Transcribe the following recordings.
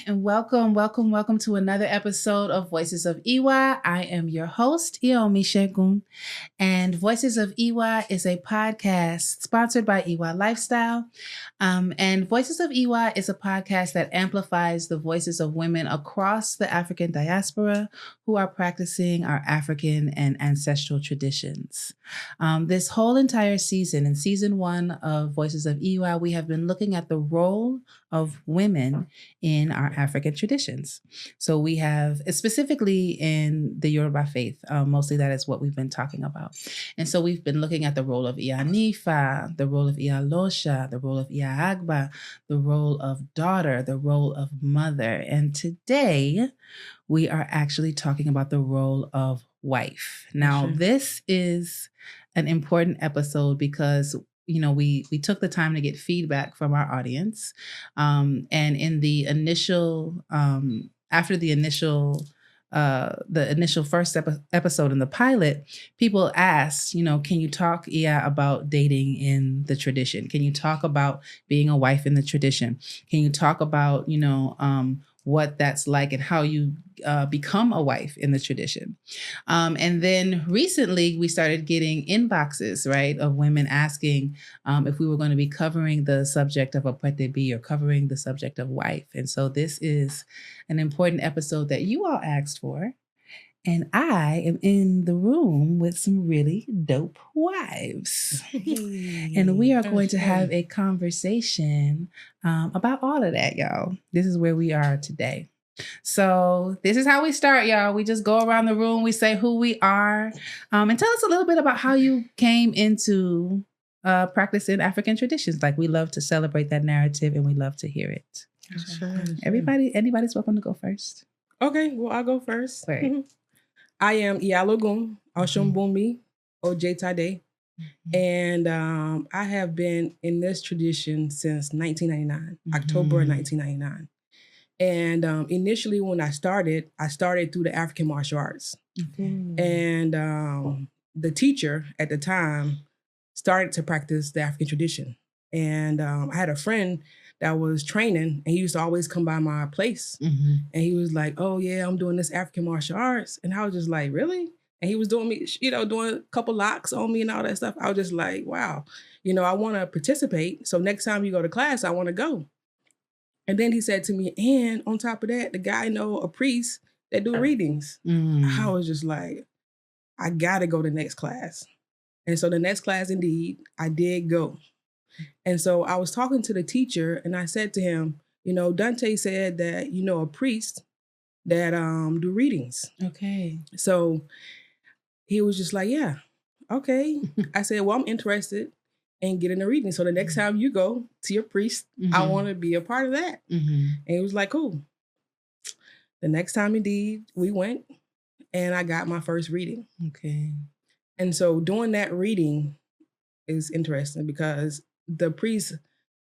and welcome to another episode of Voices of IWA. I am your host, Iya Omisegun, and Voices of IWA is a podcast sponsored by IWA Lifestyle. And Voices of IWA is a podcast that amplifies the voices of women across the African diaspora who are practicing our African and ancestral traditions. This whole entire season, in season 1 of Voices of IWA, we have been looking at the role of women in our African traditions. So we have, specifically in the Yoruba faith, mostly that is what we've been talking about. And so we've been looking at the role of Iya Nifa, the role of Iya Losha, the role of Iya Agba, the role of daughter, the role of mother. And today we are actually talking about the role of wife. Now, this is an important episode because we took the time to get feedback from our audience. And in the initial, after the initial first episode in the pilot, people asked, can you talk, about dating in the tradition? Can you talk about being a wife in the tradition? Can you talk about, what that's like and how you become a wife in the tradition? And then recently we started getting inboxes, right, of women asking if we were going to be covering the subject of a prete-bi or covering the subject of wife. And so this is an important episode that you all asked for. And I am in the room with some really dope wives. And we are going to have a conversation about all of that, y'all. This is where we are today. So this is how we start, y'all. We just go around the room. We say who we are. And tell us a little bit about how you came into practicing African traditions. Like, we love to celebrate that narrative and we love to hear it. Sure. Anybody's welcome to go first. Okay, well, I'll go first. Right. I am Iya Omisegun, Oshumbumi, Oj Tade. And I have been in this tradition since 1999, October 1999. And initially when I started through the African martial arts. And the teacher at the time started to practice the African tradition. And I had a friend that was training, and he used to always come by my place. And he was like, oh yeah, I'm doing this African martial arts. And I was just like, really? And he was doing me, doing a couple locks on me and all that stuff. I was just like, wow, I want to participate. So next time you go to class, I want to go. And then he said to me, and on top of that, the guy know a priest that do readings. I was just like, I got to go to the next class. And so the next class, indeed, I did go. And so I was talking to the teacher and I said to him, Dante said that, a priest that do readings. Okay. So he was just like, yeah, okay. I said, well, I'm interested in getting a reading. So the next time you go to your priest, I want to be a part of that. And he was like, cool. The next time, indeed, we went and I got my first reading. Okay. And so doing that reading is interesting because the priest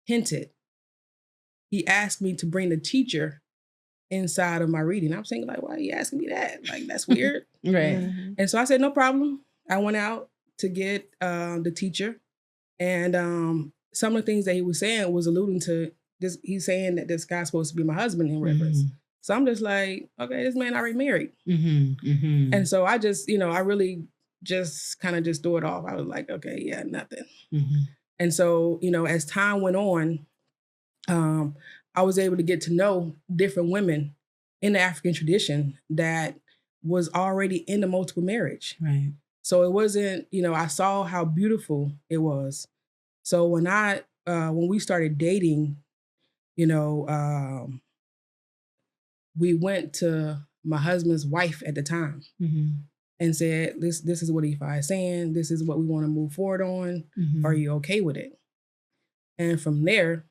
hinted. He asked me to bring the teacher inside of my reading. I'm saying, like, why are you asking me that? Like, that's weird. Right. And so I said, no problem. I went out to get the teacher. And some of the things that he was saying was alluding to this. He's saying that this guy's supposed to be my husband in reference. So I'm just like, okay, this man already married. And so I just, I really just kind of just threw it off. I was like, okay, yeah, nothing. And so, as time went on, I was able to get to know different women in the African tradition that was already in the multiple marriage. Right. So it wasn't, I saw how beautiful it was. So when we started dating, we went to my husband's wife at the time and said, this is what Ifa is saying. This is what we want to move forward on. Are you okay with it? And from there,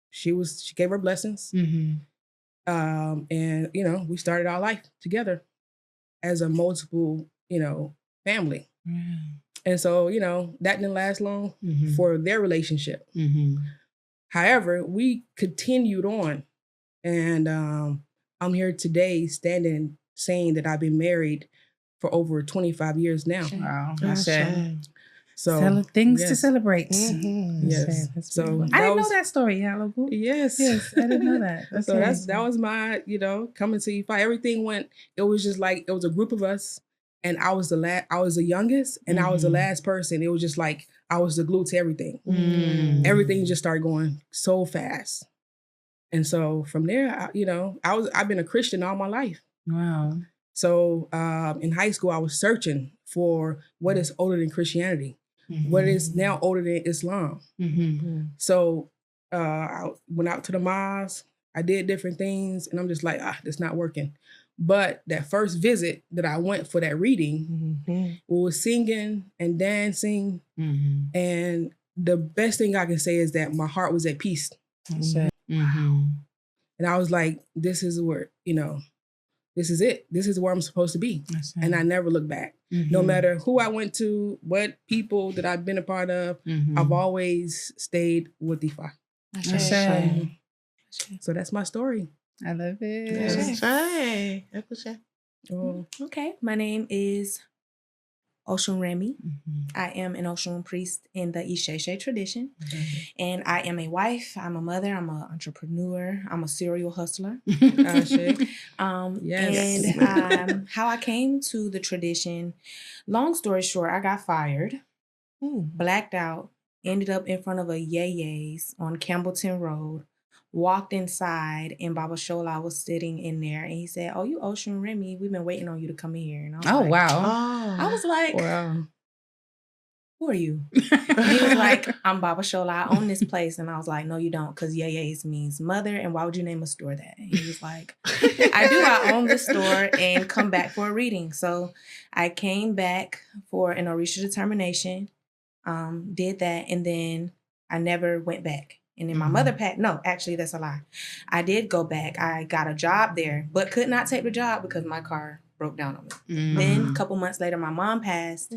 she gave her blessings. And, we started our life together as a multiple, family. And so, that didn't last long for their relationship. However, we continued on. And I'm here today saying that I've been married for over 25 years now. Wow. That's it. So things to yes. celebrate. Yes. So So I didn't know that story, Yalogu. Yes. Yes, I didn't know that. Okay. So that was my, coming to EFI. Everything went, it was just like, it was a group of us and I was the youngest and I was the last person. It was just like, I was the glue to everything. Everything just started going so fast. And so from there, I've been a Christian all my life. Wow. So in high school, I was searching for what is older than Christianity, what is now older than Islam. So I went out to the mosque, I did different things, and I'm just like, that's not working. But that first visit that I went for that reading, we was singing and dancing, and the best thing I can say is that my heart was at peace. And I was like, this is where, this is it. This is where I'm supposed to be. And I never looked back. No matter who I went to, what people that I've been a part of, I've always stayed with IFA. So that's my story. I love it. Okay. My name is Oshun Remy. I am an Oshun priest in the Isheshe tradition. And I am a wife, I'm a mother, I'm an entrepreneur, I'm a serial hustler. Yes. And how I came to the tradition, long story short, I got fired, blacked out, ended up in front of a Yaya's on Campbellton Road, walked inside, and Baba Shola was sitting in there, and he said, "Oh, you Oshun Remy, we've been waiting on you to come in here." And I was like, wow. I was like, wow. Who are you? And he was like, I'm Baba Shola, I own this place. And I was like, no, you don't, because Yaya's means mother, and why would you name a store that? And he was like, I do, I own the store and come back for a reading. So I came back for an Orisha determination, did that, and then I never went back. And then my mother no, actually that's a lie. I did go back. I got a job there, but could not take the job because my car broke down on me. Then a couple months later, my mom passed,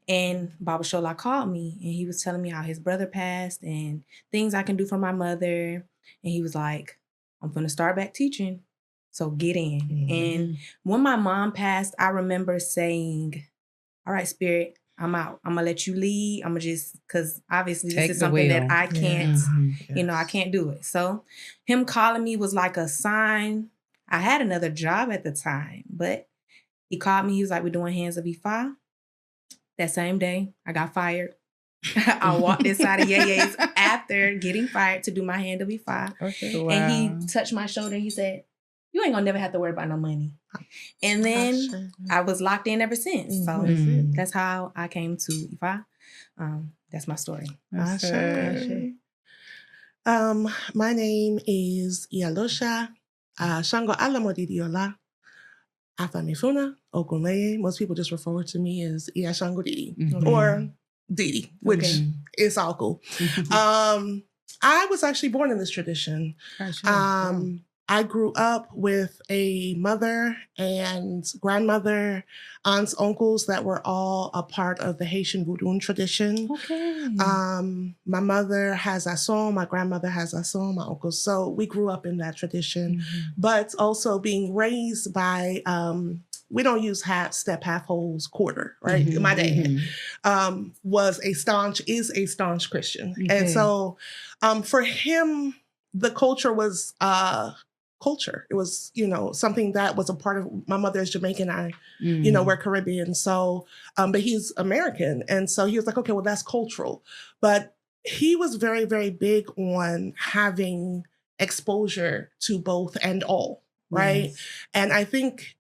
and Baba Shola called me, and he was telling me how his brother passed and things I can do for my mother. And he was like, I'm going to start back teaching, so get in. And when my mom passed, I remember saying, all right, Spirit, I'm out. I'm going to let you lead. I'm going to just, because obviously this is something that I can't, I can't do it. So him calling me was like a sign. I had another job at the time, but he called me. He was like, we're doing Hands of Ifa. That same day, I got fired. I walked inside of Yaya's after getting fired to do my Hand of Ifa. Okay. Wow. And he touched my shoulder and he said, you ain't gonna never have to worry about no money. And then I was locked in ever since. So that's how I came to Ifa. That's my story. My name is Iyalosha Shango Alamodidiola Afamifuna Ogunleye. Most people just refer to me as Iya Shango Didi or Didi, which is all cool. I was actually born in this tradition. I grew up with a mother and grandmother, aunts, uncles that were all a part of the Haitian Voodoo tradition. My mother has a song, my grandmother has a song, my uncles. So we grew up in that tradition, but also being raised by, we don't use half holes, quarter, right? My dad is a staunch Christian. And so for him, the culture was culture. It was, something that was a part of, my mother is Jamaican, we're Caribbean. So, but he's American. And so he was like, okay, well, that's cultural. But he was very, very big on having exposure to both and all, right? And I think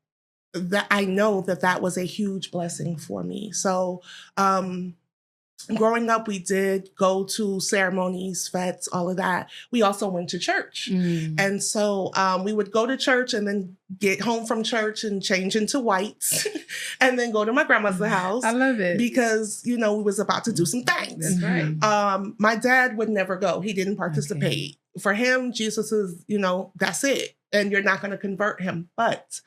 that I know that was a huge blessing for me. So, growing up, we did go to ceremonies, fetes, all of that. We also went to church. And so we would go to church and then get home from church and change into whites and then go to my grandmother's house. I love it. Because, we was about to do some things. That's right. My dad would never go. He didn't participate. For him, Jesus is, that's it. And you're not going to convert him. But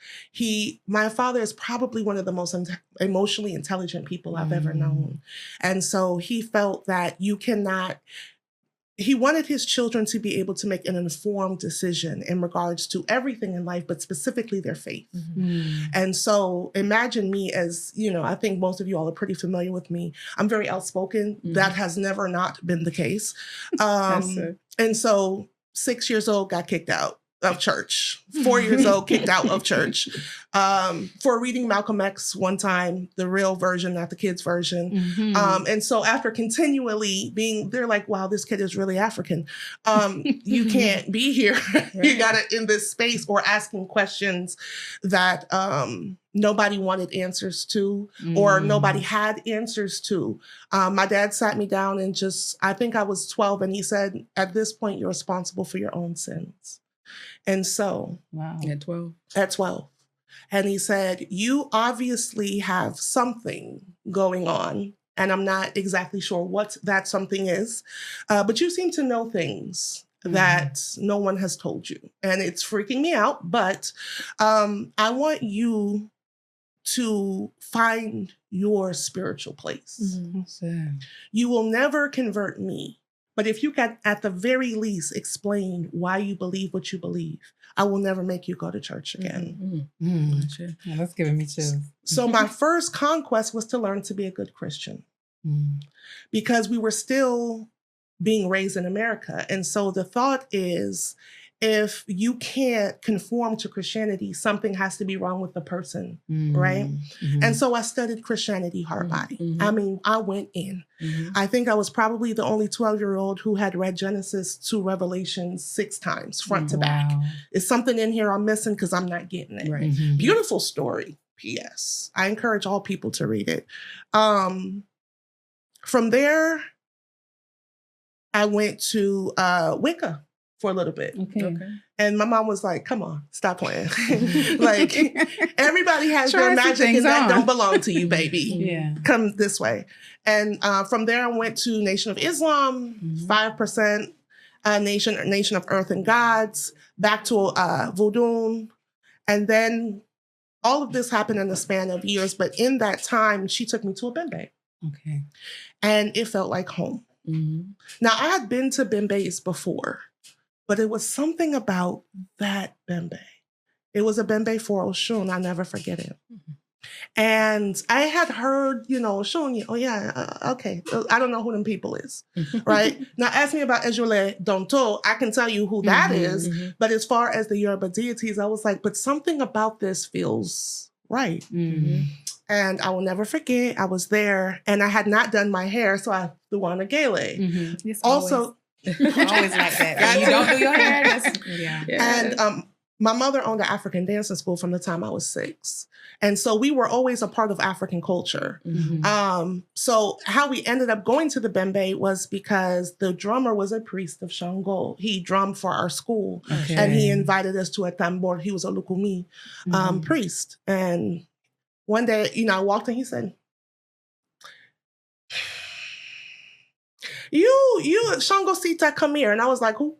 my father is probably one of the most emotionally intelligent people I've ever known. And so he felt that he wanted his children to be able to make an informed decision in regards to everything in life, but specifically their faith. And so imagine me as, I think most of you all are pretty familiar with me. I'm very outspoken. That has never not been the case. And so 6 years old, got kicked out of church. 4 years old, kicked out of church for reading Malcolm X one time, the real version, not the kids' version. And so after continually they're like, wow, this kid is really African. You can't be here. You got to in this space, or asking questions that nobody wanted answers to, or nobody had answers to. My dad sat me down and I think I was 12, and he said, at this point, you're responsible for your own sins. And so, At 12. At 12. And he said, you obviously have something going on, and I'm not exactly sure what that something is, but you seem to know things that no one has told you. And it's freaking me out, but I want you to find your spiritual place. You will never convert me. But if you can, at the very least, explain why you believe what you believe, I will never make you go to church again. Yeah, that's giving me chills. So my first conquest was to learn to be a good Christian, because we were still being raised in America. And so the thought is, if you can't conform to Christianity, something has to be wrong with the person, right? And so I studied Christianity hard body. I mean, I went in. I think I was probably the only 12-year-old who had read Genesis to Revelation 6 times, front to back. Is something in here I'm missing because I'm not getting it. Right. Beautiful story, P.S. I encourage all people to read it. From there, I went to Wicca for a little bit. Okay. And my mom was like, come on, stop playing. Like, everybody has Try their some magic things and that on. don't belong to you, baby. Yeah. Come this way. And from there, I went to Nation of Islam, 5%, Nation of Earth and Gods, back to Voodoo. And then all of this happened in the span of years. But in that time, she took me to a bembe. Okay. And it felt like home. Now, I had been to bembes before, but it was something about that bembe. It was a bembe for Oshun. I'll never forget it. And I had heard, Oshun, okay. I don't know who them people is, right? Now, ask me about Ejole Donto. I can tell you who that is. But as far as the Yoruba deities, I was like, but something about this feels right. And I will never forget, I was there and I had not done my hair, so I threw on a gele. Also, always like that. When you don't do your hair, And my mother owned an African dancing school from the time I was 6. And so we were always a part of African culture. So how we ended up going to the bembe was because the drummer was a priest of Shango. He drummed for our school and he invited us to a tambor. He was a Lukumi priest. And one day, I walked in, he said, you Shango Sita, come here. And I was like, who?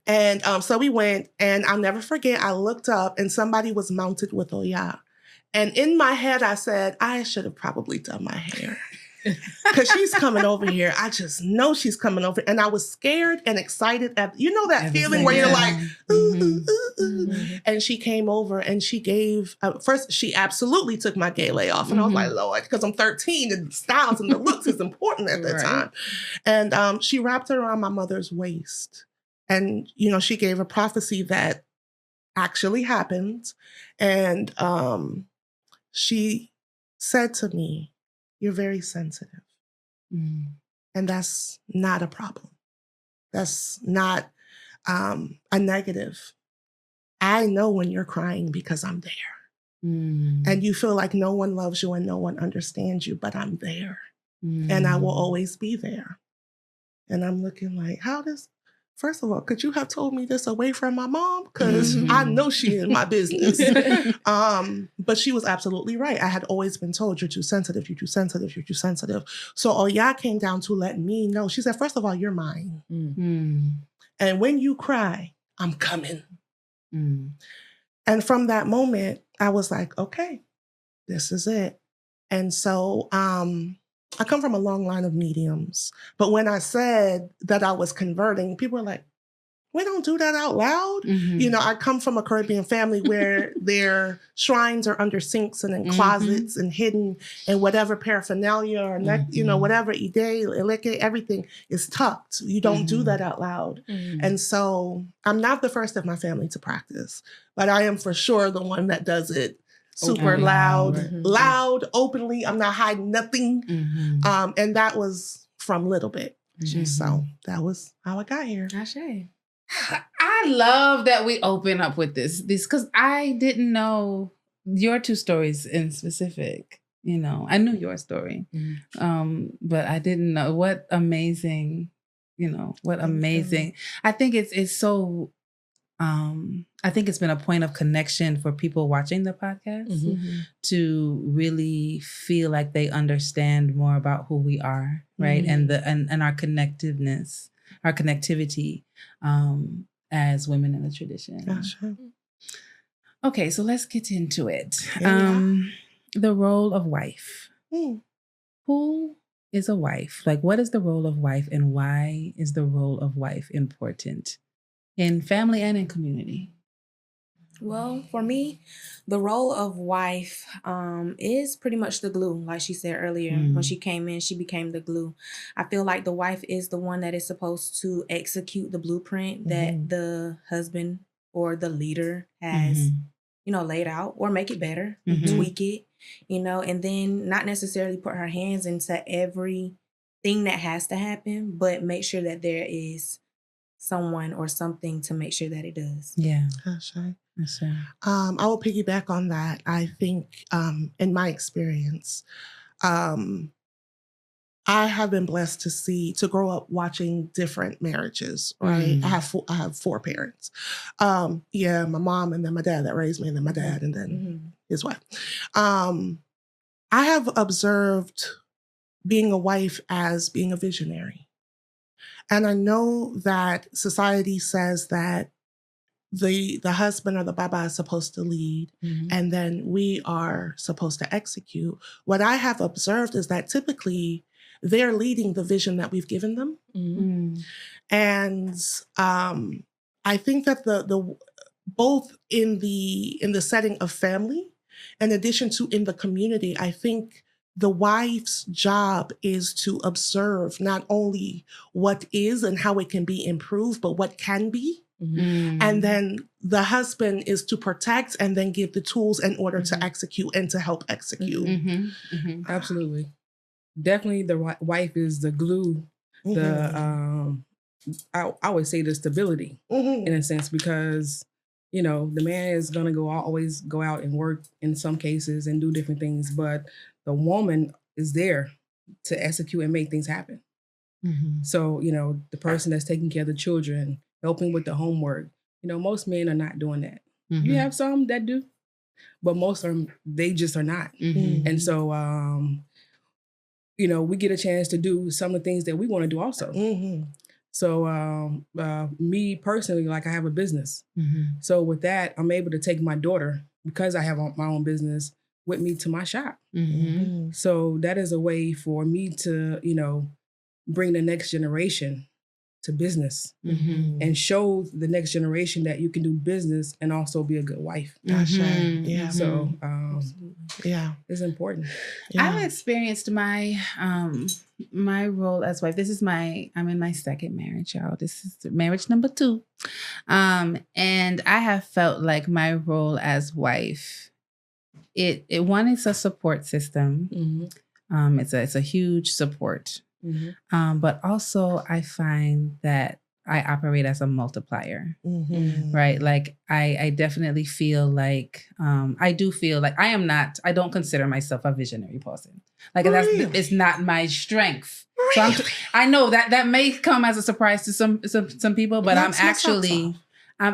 And so we went, and I'll never forget, I looked up and somebody was mounted with Oya. And in my head, I said, I should have probably done my hair. Because she's coming over here. I just know she's coming over. And I was scared and excited. That feeling where you're like, ooh, ooh, ooh. And she came over and she gave, first, she absolutely took my gele off. And I was like, Lord, because I'm 13 and the styles and the looks is important at that time. And she wrapped it around my mother's waist. And, she gave a prophecy that actually happened. And she said to me, you're very sensitive. And that's not a problem. That's not a negative. I know when you're crying because I'm there. And you feel like no one loves you and no one understands you, but I'm there. And I will always be there. And I'm looking like, first of all, could you have told me this away from my mom? Because I know she is my business. But she was absolutely right. I had always been told, you're too sensitive, you're too sensitive, you're too sensitive. So Oya came down to let me know. She said, first of all, you're mine. And when you cry, I'm coming. And from that moment, I was like, okay, this is it. And so I come from a long line of mediums. But when I said that I was converting, people were like, we don't do that out loud. Mhm. You know, I come from a Caribbean family where their shrines are under sinks and in closets and hidden, and whatever paraphernalia or, you know, whatever ide, eleke, everything is tucked. You don't do that out loud. And so I'm not the first of my family to practice, but I am for sure the one that does it super loud, openly. I'm not hiding nothing. And that was from Little Bit. So that was how I got here. Ashe. I love that we open up with this because I didn't know your two stories in specific. You know, I knew your story, but I didn't know. What amazing, you know, what amazing. I think it's so. I think it's been a point of connection for people watching the podcast to really feel like they understand more about who we are, right? And our connectiveness, our connectivity as women in the tradition. Gotcha. Okay, so let's get into it. Yeah. The role of wife. Who is a wife? Like, what is the role of wife, and why is the role of wife important in family and in community? Well, for me, the role of wife is pretty much the glue. Like she said earlier, when she came in, she became the glue. I feel like the wife is the one that is supposed to execute the blueprint that the husband or the leader has, you know, laid out, or make it better, tweak it, you know, and then not necessarily put her hands into everything that has to happen, but make sure that there is someone or something to make sure that it does. Yeah. Gotcha. Sure. I will piggyback on that. I think in my experience, I have been blessed to grow up watching different marriages, right? I have four parents. My mom, and then my dad that raised me, and then my dad, and then his wife. I have observed being a wife as being a visionary. And I know that society says that the husband or the baba is supposed to lead, and then we are supposed to execute. What I have observed is that typically they're leading the vision that we've given them. And I think that the both in the setting of family, in addition to in the community, I think the wife's job is to observe not only what is and how it can be improved, but what can be. And then the husband is to protect and then give the tools in order to execute and to help execute. Absolutely. Definitely the wife is the glue, I always say the stability in a sense, because, you know, the man is going to always go out and work in some cases and do different things, but the woman is there to execute and make things happen. So, you know, the person that's taking care of the children, helping with the homework, you know, most men are not doing that. You have some that do, but most of them, they just are not. And so, you know, we get a chance to do some of the things that we want to do also. So me personally, like I have a business. So with that, I'm able to take my daughter, because I have my own business, with me to my shop. So that is a way for me to, you know, bring the next generation to business and show the next generation that you can do business and also be a good wife. Yeah. So Yeah. it's important. Yeah. I've experienced my my role as wife. I'm in my second marriage, y'all. This is marriage number 2. And I have felt like my role as wife, one is a support system. It's a huge support. But also I find that I operate as a multiplier, right? Like I definitely feel like, I do feel like I don't consider myself a visionary person. Like it's not my strength. So I know that may come as a surprise to some people, but I'm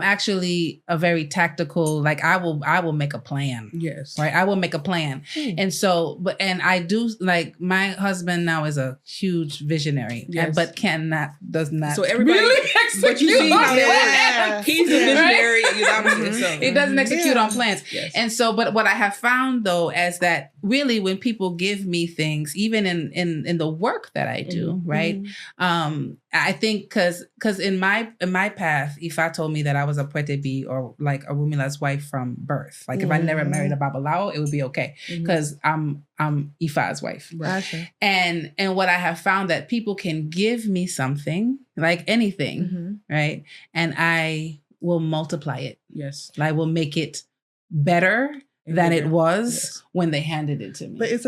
actually a very tactical, like I will make a plan. Yes. Right. I will make a plan. And so, and I do, like, my husband now is a huge visionary, but does not. So everybody, really but you see how Yeah. he's a visionary. Right? He doesn't execute on plans. Yes. And so, but what I have found though is that really when people give me things, even in the work that I do, right? I think because in my path, Ifa told me that I was a Pwete or like a Rumila's wife from birth. Like if I never married a Babalao, it would be okay because I'm Ifa's wife. Gotcha. And what I have found that people can give me something, like anything, right? And I will multiply it. Yes. I will make it better than it was when they handed it to me. But is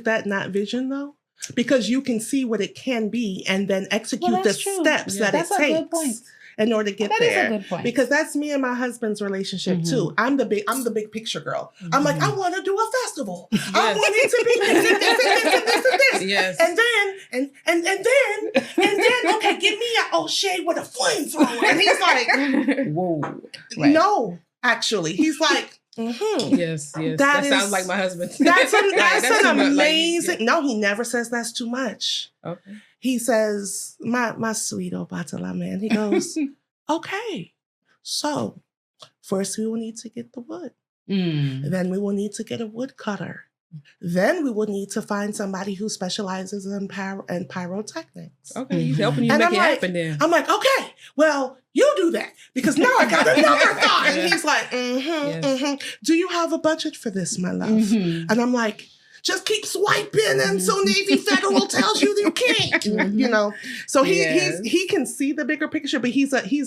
that not vision though? Because you can see what it can be and then execute the steps that it takes in order to get there. That is a good point. Because that's me and my husband's relationship too. I'm the big picture girl. I'm like, I want to do a festival. I want it to be this. Yes. And then, okay, give me an O'Shea with a flamethrower. And he's like, whoa. No, actually. He's like, Yes. That sounds like my husband. That's an amazing. No, he never says that's too much. Okay. He says, my sweet old Batala man. He goes, okay. So first we will need to get the wood. Then we will need to get a woodcutter. Then we will need to find somebody who specializes in pyrotechnics. Okay, he's helping you make it happen then. I'm like, okay, well, you do that because now I got another thought. And he's like, do you have a budget for this, my love? And I'm like, just keep swiping until Navy Federal tells you can't. You know, so he can see the bigger picture, but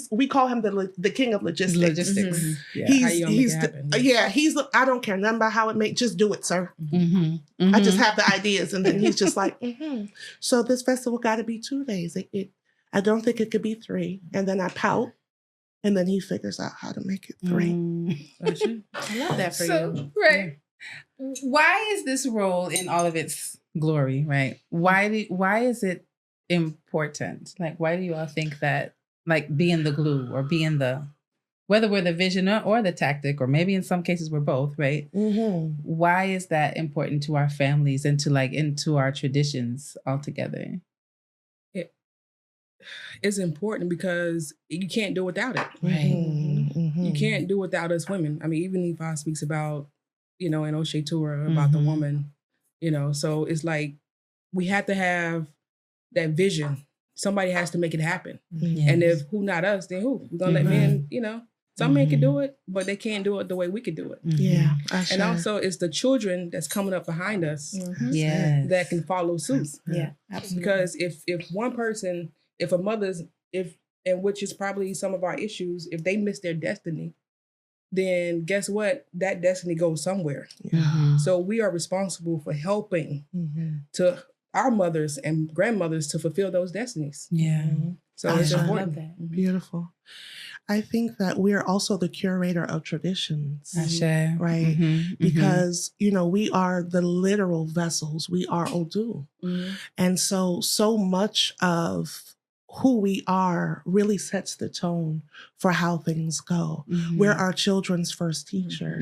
we call him the king of logistics. Yeah, I don't care nothing about how it make. Just do it, sir. I just have the ideas, and then he's just like, So this festival got to be 2 days. I don't think it could be 3. And then I pout, and then he figures out how to make it 3. I love that for you. Right. Why is this role in all of its glory, right? Why is it important? Like, why do you all think that, like, being the glue or being whether we're the visioner or the tactic, or maybe in some cases we're both, right? Why is that important to our families and into our traditions altogether? It's important because you can't do without it. Right. You can't do without us women. I mean, even if I speaks about, in O'Shea Tour about the woman, so it's like we have to have that vision. Somebody has to make it happen. And if who not us, then who? We're gonna let men, some men can do it, but they can't do it the way we could do it. Yeah. And also it's the children that's coming up behind us that can follow suit. Yeah, absolutely. Because if one person, if a mother's, and which is probably some of our issues, if they miss their destiny, then guess what? That destiny goes somewhere. So we are responsible for helping to our mothers and grandmothers to fulfill those destinies. So it's important. That. Beautiful. I think that we're also the curator of traditions, right? Because, we are the literal vessels. We are Odu. And so much of who we are really sets the tone for how things go. We're our children's first teacher.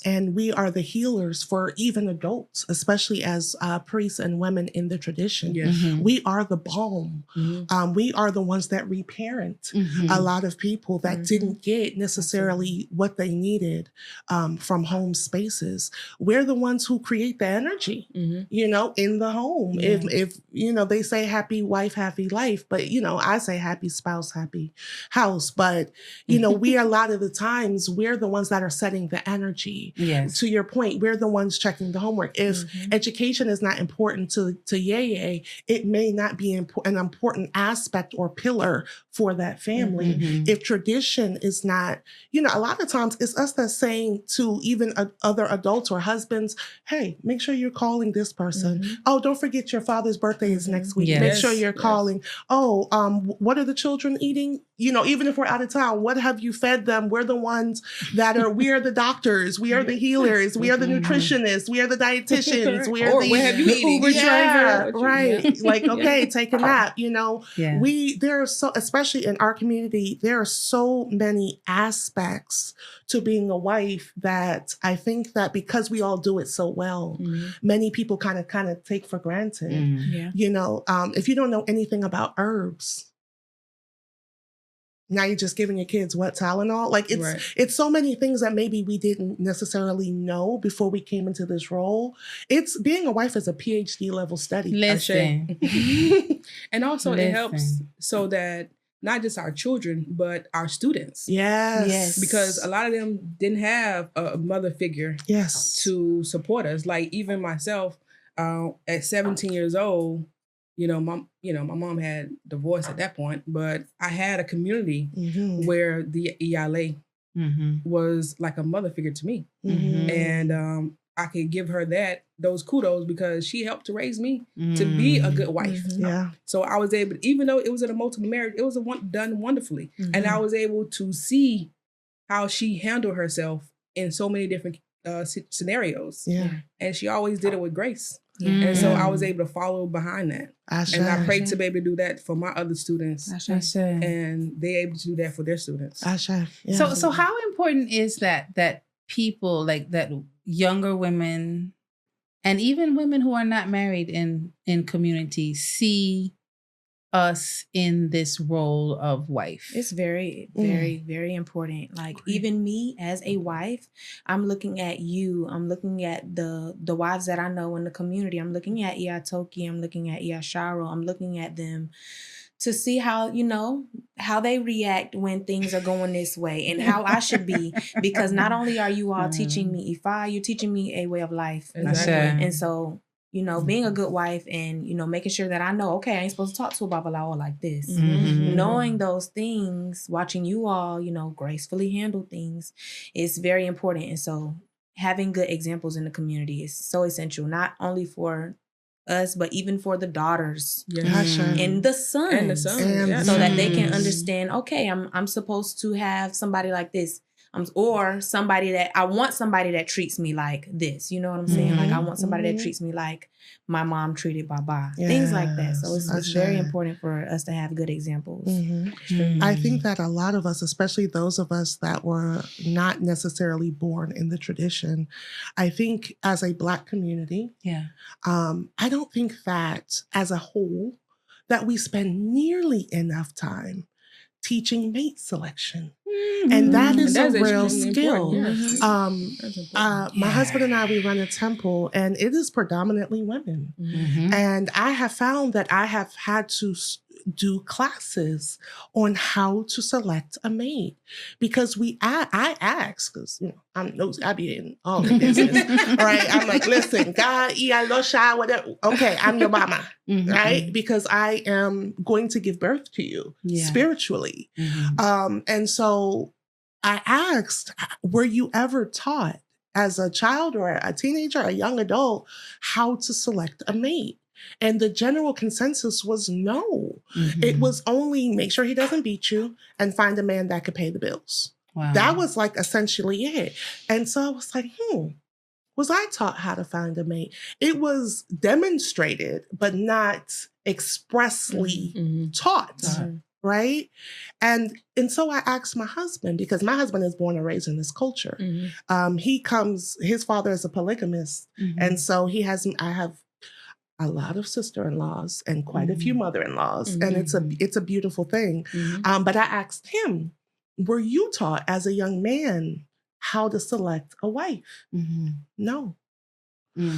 And we are the healers for even adults, especially as priests and women in the tradition. We are the balm. We are the ones that reparent a lot of people that didn't get necessarily what they needed from home spaces. We're the ones who create the energy, in the home. If they say happy wife, happy life, but I say happy spouse, happy house. But, we a lot of the times, we're the ones that are setting the energy. To your point, we're the ones checking the homework. If education is not important to Yeye, it may not be an important aspect or pillar for that family. If tradition is not, a lot of times it's us that's saying to even other adults or husbands, hey, make sure you're calling this person. Oh, don't forget your father's birthday is next week. Make sure you're calling. Oh, what are the children eating? Even if we're out of town, what have you fed them? We're the ones we are the doctors. We are the healers. We are the nutritionists. We are the dietitians. We are the Uber driver. Right. Like, okay, take a nap. There are especially in our community, there are so many aspects to being a wife that I think that because we all do it so well, many people kind of take for granted. If you don't know anything about herbs, now you're just giving your kids what Tylenol. Like it's so many things that maybe we didn't necessarily know before we came into this role. It's being a wife is a PhD level study. Listen. And also it helps so that not just our children, but our students. Yes. Because a lot of them didn't have a mother figure to support us. Like even myself, at 17 years old, my mom had divorced at that point, but I had a community where the ELA was like a mother figure to me. And I could give her those kudos because she helped to raise me to be a good wife. Yeah. So I was able, even though it was in a multiple marriage, it was done wonderfully. And I was able to see how she handled herself in so many different scenarios. Yeah. And she always did it with grace. And so I was able to follow behind that. And I prayed to be able to do that for my other students. And they're able to do that for their students. Yeah. So how important is that people, like that younger women and even women who are not married in community see us in this role of wife? It's very, very, very important. Like even me as a wife, I'm looking at you. I'm looking at the wives that I know in the community. I'm looking at Iya Toki. I'm looking at Iya Sharo. I'm looking at them to see how, how they react when things are going this way and how I should be. Because not only are you all teaching me Ifa, you're teaching me a way of life. Exactly. And so, being a good wife and, making sure that I know, okay, I ain't supposed to talk to a Babalawo like this. Knowing those things, watching you all, gracefully handle things is very important. And so having good examples in the community is so essential, not only for us, but even for the daughters and the sons, so that they can understand, okay, I'm supposed to have somebody like this. Or somebody that I want somebody that treats me like this. You know what I'm saying? Like I want somebody that treats me like my mom treated Baba. Things like that. So it's very important for us to have good examples. I think that a lot of us, especially those of us that were not necessarily born in the tradition, I think as a Black community, I don't think that as a whole that we spend nearly enough time teaching mate selection. And that is a real skill. My husband and I, we run a temple and it is predominantly women. And I have found that I have had to do classes on how to select a mate because I ask, because I'm nosy, I be in all the business, right? I'm like, listen, God, Iya Losha, whatever. Okay, I'm your mama, right? Because I am going to give birth to you spiritually. And so I asked, were you ever taught as a child or a teenager, a young adult, how to select a mate? And the general consensus was no. It was only make sure he doesn't beat you and find a man that could pay the bills. Wow. That was like essentially it. And so I was like, was I taught how to find a mate? It was demonstrated, but not expressly taught. Right? And so I asked my husband, because my husband is born and raised in this culture. His father is a polygamist. And so I have a lot of sister-in-laws and quite a few mother-in-laws. And it's a beautiful thing. But I asked him, were you taught as a young man how to select a wife? No.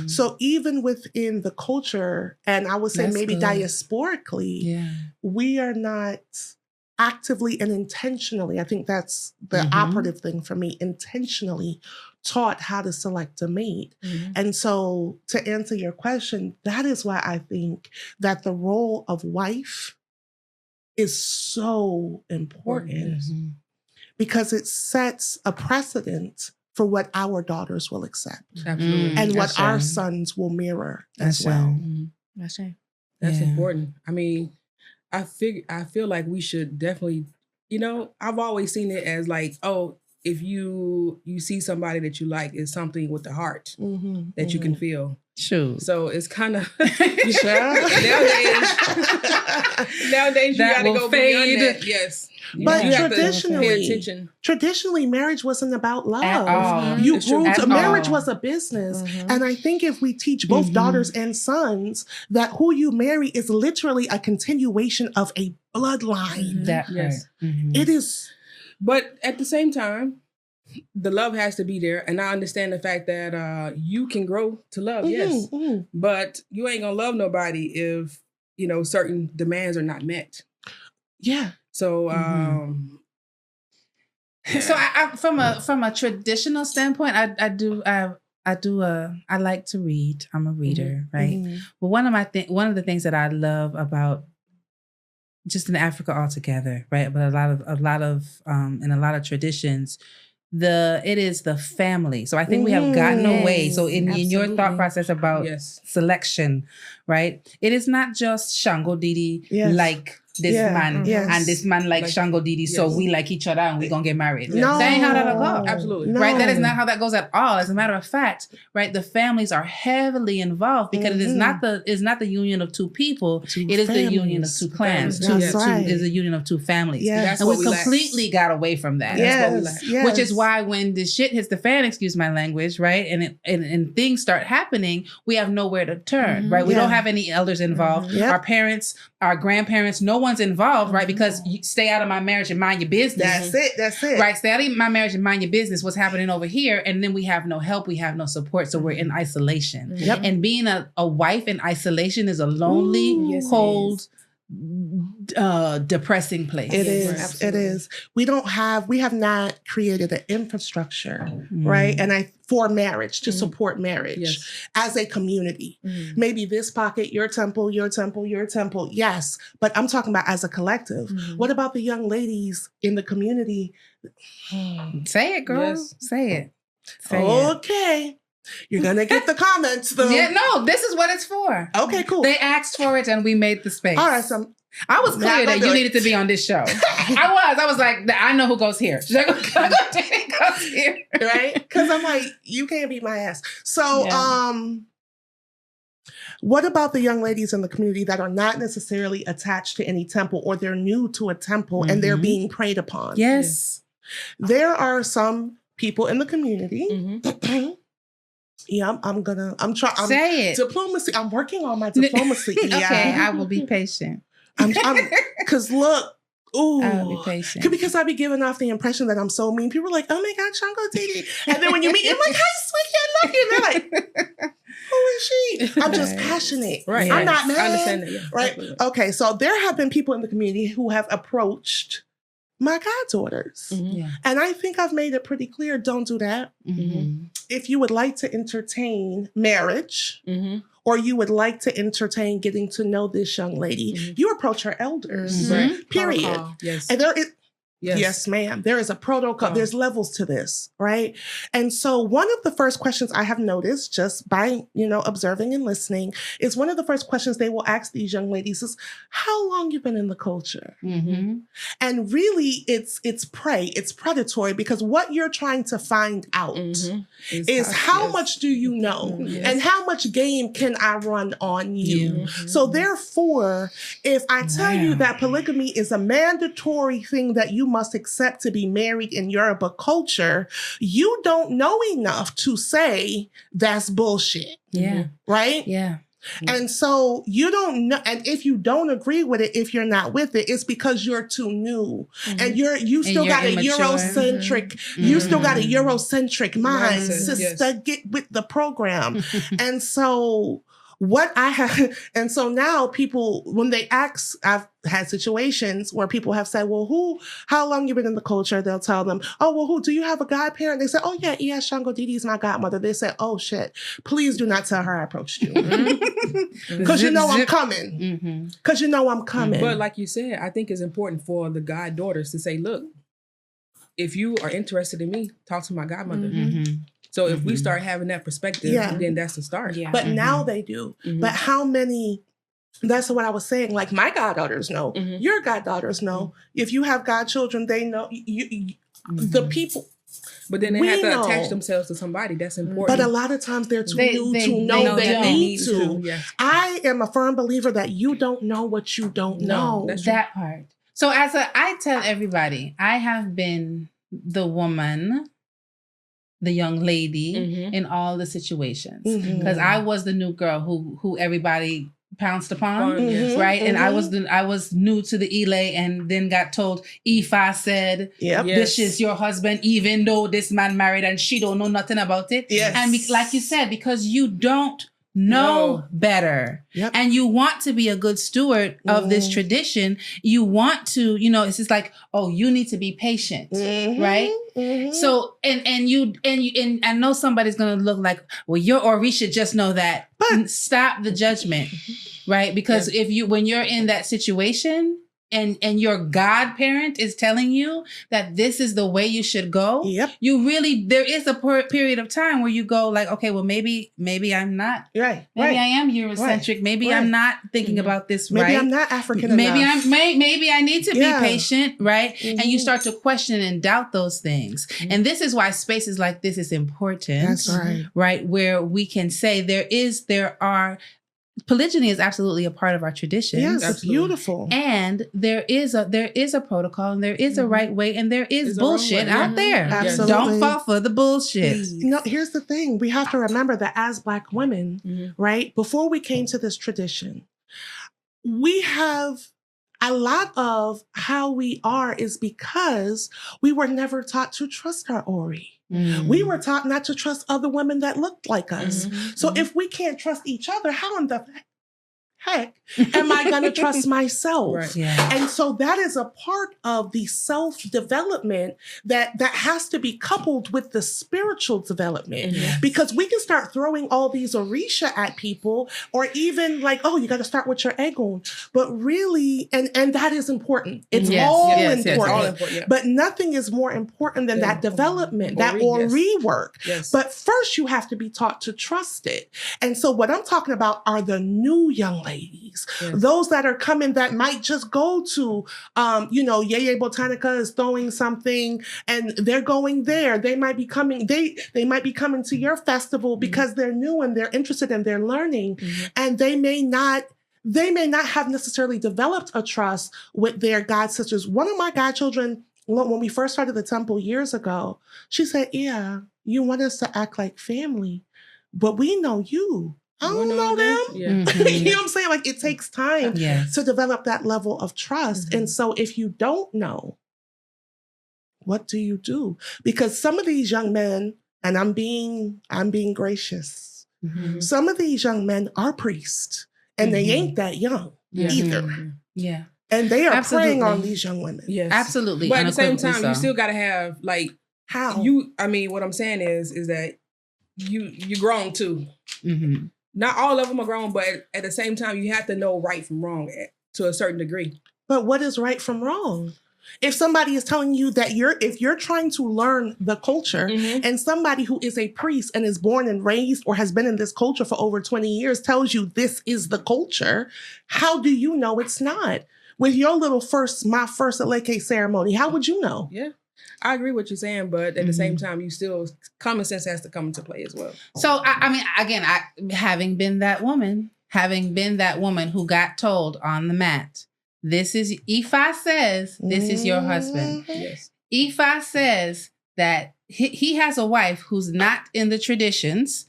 So even within the culture, and I would say maybe diasporically, we are not actively and intentionally, I think that's the operative thing for me, intentionally taught how to select a mate. And so to answer your question, that is why I think that the role of wife is so important because it sets a precedent for what our daughters will accept. Absolutely. And what our sons will mirror as well. That's right. That's important. I mean, I feel like we should definitely, I've always seen it as like, oh, if you see somebody that you like, it's something with the heart that you can feel. Shoot. So it's kind of Nowadays, nowadays you That gotta will go fade. beyond that. Yes. But You have to traditionally- pay attention. traditionally, marriage wasn't about love. At all. You It's true. grew At to marriage all. was a business. Mhm. And I think if we teach both daughters and sons that who you marry is literally a continuation of a bloodline, That Yes. part. Mhm. it is. But at the same time, the love has to be there. And I understand the fact that you can grow to love, yes. Mhm. But you ain't gonna love nobody if, certain demands are not met. Yeah. So So I from a traditional standpoint, I like to read. I'm a reader, right? Mhm. But one of the things that I love about just in Africa altogether, right? But a lot of in a lot of traditions, it is the family. So I think we have gotten away. So in your thought Absolutely. process about yes. selection, right? It is not just Shango Didi Yes. like this Yeah. man Yes. and this man like Shango Didi. So Yes. we like each other and we gonna get married. No. That ain't how that'll go. Absolutely. No. Right? That is not how that goes at all. As a matter of fact, right, the families are heavily involved because it is not the union of two people. Two It is the union of families. two clans. That's right. It is a union of two families. Yes. That's And what we we lack. completely got away from that. That's what we Yes. lack. Yes. Which is why when the shit hits the fan, excuse my language, right, and things start happening, we have nowhere to turn, right? We Yeah. don't have any elders involved. Yep. Our parents, our grandparents, no one's involved, right? Because you stay out of my marriage and mind your business. That's it. That's it. Right, stay out of my marriage and mind your business. What's happening over here, and then we have no help, we have no support, so we're in isolation. Yep. And being a wife in isolation is a lonely, Ooh. Yes, it cold, depressing place. It Yes, is. absolutely. It is. We have not created an infrastructure, Mm. right? And for marriage, to support marriage Yes. as a community. Mhm. Maybe this pocket, your temple, your temple, your temple. Yes. But I'm talking about as a collective. Mhm. What about the young ladies in the community? Say it, girl. Yes. Say it. Say Okay. You're going to get the comments though. it. Yeah, no, this is what it's for. Okay, cool. They asked for it and we made the space. All right. So I was Not clear gonna that do you it. needed to be on this show. I was like, I know who goes here. She's like, who goes here? right? Because I'm like, you can't beat my ass. So, Yeah. what about the young ladies in the community that are not necessarily attached to any temple, or they're new to a temple and they're Mhm. being preyed upon? Yes. There are some people in the community. Mhm. Yeah, I'm trying. Say it. Diplomacy. I'm working on my diplomacy. Okay, Yeah. I will be patient. Because look, ooh. I will be patient. Because I be giving off the impression that I'm so mean. People are like, oh my God, Shango Didi. And then when you meet, you're like, hi, sweetie, I love you. And they're like, who is she? I'm just Right. passionate. Right. I'm not mad. I understand that. Yeah. Right. Absolutely. Okay. So there have been people in the community who have approached my goddaughters. Mhm. Yeah. And I think I've made it pretty clear, don't do that. Mhm. If you would like to entertain marriage, Mhm. or you would like to entertain getting to know this young lady, Mhm. you approach her elders. Mhm. Period. Protocol. Yes. And there is, Yes. yes, ma'am. There is a protocol. Oh. There's levels to this, right? And so one of the first questions I have noticed just by, observing and listening is one of the first questions they will ask these young ladies is, how long you been in the culture? Mhm. And really it's prey, it's predatory, because what you're trying to find out Mhm. is how yes. much do you know Mhm. Yes. and how much game can I run on you? Mhm. So therefore, if I tell you Wow. that polygamy is a mandatory thing that you must accept to be married in Yoruba culture, you don't know enough to say that's bullshit, Yeah. right? Yeah. And so you don't know, and if you don't agree with it, if you're not with it, it's because you're too new, and you still you're got a immature. Eurocentric, you still got a Mhm. Eurocentric mind, Mindset, sister. yes. Get with the program. And so what I have, and so now people, when they ask, I've had situations where people have said, well, how long you been in the culture? They'll tell them, oh, well, do you have a godparent? They say, oh yeah, Iyas Shango Didi is my godmother. They say, oh shit, please do not tell her I approached you. Because you know I'm coming. Mhm. Because you know I'm coming. But like you said, I think it's important for the goddaughters to say, look, if you are interested in me, talk to my godmother. Mhm. So if we Mhm. start having that perspective, Yeah. then that's the start. Yeah. But now they do. Mhm. But how many? That's what I was saying. Like my goddaughters know. Mhm. Your goddaughters know. If you have godchildren, they know. The people. But then they We have to know. attach themselves to somebody. That's important. But a lot of times they're too They new to know know they they don't need to. Yeah. I am a firm believer that you don't know what you don't No, know. that's true. That part. So I tell everybody, I have been the woman, the young lady Mhm. in all the situations. Mhm. Because I was the new girl who everybody pounced upon. Fun, yes. Mhm. Right. And I Mhm. was new to the Ile and then got told, if I said Yep. Yeah. this is your husband, even though this man married and she don't know nothing about it. Yes. And like you said, because you don't know No. better. Yep. And you want to be a good steward of this Mhm. tradition. You want to, it's just like, oh, you need to be patient. Mhm. Right? Mhm. So and I know somebody's gonna look like, well, we should just know that. But- Stop the judgment, right? Because when you're in that situation and your godparent is telling you that this is the way you should go, Yep. there is a period of time where you go like, okay, well, maybe I'm not. Right. Maybe right. I am Eurocentric. Maybe Right. I'm not thinking Mhm. about this Maybe right. I'm not African Maybe enough. maybe I need to Yeah. be patient, right? And you Mhm. start to question and doubt those things. Mhm. And this is why spaces like this is important. That's right. Right? Where we can say polygyny is absolutely a part of our traditions. Yes, it's Absolutely. beautiful. And there is a protocol and there is a right way and there is There's a wrong bullshit way, out yeah. there. Absolutely. Don't fall for the bullshit. You know, here's the thing. We have to remember that as Black women, Mhm. right, before we came to this tradition, we have a lot of how we are is because we were never taught to trust our Ori. Mm. We were taught not to trust other women that looked like us. Mhm. So if we can't trust each other, how in the heck am I going to trust myself? Right. Yeah. And so that is a part of the self-development that has to be coupled with the spiritual development. Mhm. Because we can start throwing all these orisha at people, or even like, oh, you got to start with your egon. But really, and that is important. It's Yes, all yes, yes, important. All important. Yeah. But nothing is more important than Yeah. that development, that Ori, yes. Ori work. Yes. But first, you have to be taught to trust it. And so, what I'm talking about are the new young ladies, Yes. those that are coming that might just go to, Yeye Botanica is throwing something, and they're going there. They might be coming. They might be coming to your festival because they're new and they're interested and they're learning, Mhm. and they may not have necessarily developed a trust with their god sisters. One of my godchildren, when we first started the temple years ago, she said, "Yeah, you want us to act like family, but we know you. I don't know them." Yeah. Mhm. You know what I'm saying? Like, it takes time Yes. to develop that level of trust. Mhm. And so if you don't know, what do you do? Because some of these young men, and I'm being gracious, Mhm. some of these young men are priests, and they Mhm. ain't that young Yeah. either. Mhm. Yeah. And they are Absolutely. preying on these young women. Yes. Absolutely. But at the same Unequivocally time, you so. still got to have like How? what I'm saying is that you grown too. Mhm. Not all of them are grown, but at the same time, you have to know right from wrong to a certain degree. But what is right from wrong? If somebody is telling you that if you're trying to learn the culture, Mhm. and somebody who is a priest and is born and raised or has been in this culture for over 20 years tells you this is the culture, how do you know it's not? With your little my first Aleke ceremony, how would you know? Yeah. I agree with you saying, but at the same time, you still common sense has to come into play as well. So I mean, again, having been that woman who got told on the mat, this is Ifa says this is your husband. Mhm. Yes. Ifa says that he has a wife who's not in the traditions,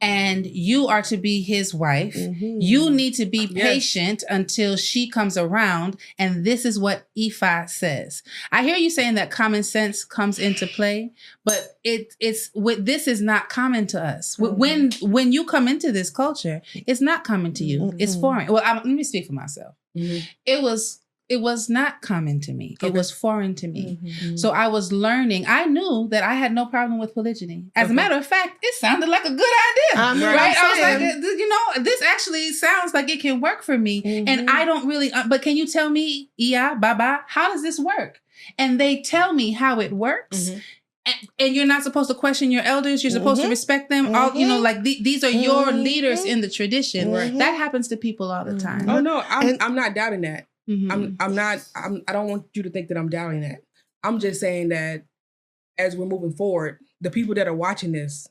and you are to be his wife. Mhm. You need to be Yes. patient until she comes around. And this is what Ifa says. I hear you saying that common sense comes into play, but this is not common to us. When you come into this culture, it's not common to you. It's Mhm. foreign. Well, let me speak for myself. Mhm. It was not common to me. It Okay. was foreign to me. Mhm. So I was learning. I knew that I had no problem with polygyny. As a Okay. matter of fact, it sounded like a good idea. I know what Right? I'm I was like, saying. this actually sounds like it can work for me. Mhm. And I don't really, but can you tell me, Iya, Baba, how does this work? And they tell me how it works. Mhm. And you're not supposed to question your elders. You're supposed to Mhm. respect them. All Mhm. like these are your Mhm. leaders in the tradition. Mhm. That happens to people all the time. Oh no, And- I'm not doubting that. Mhm. I don't want you to think that I'm doubting that. I'm just saying that as we're moving forward, the people that are watching this,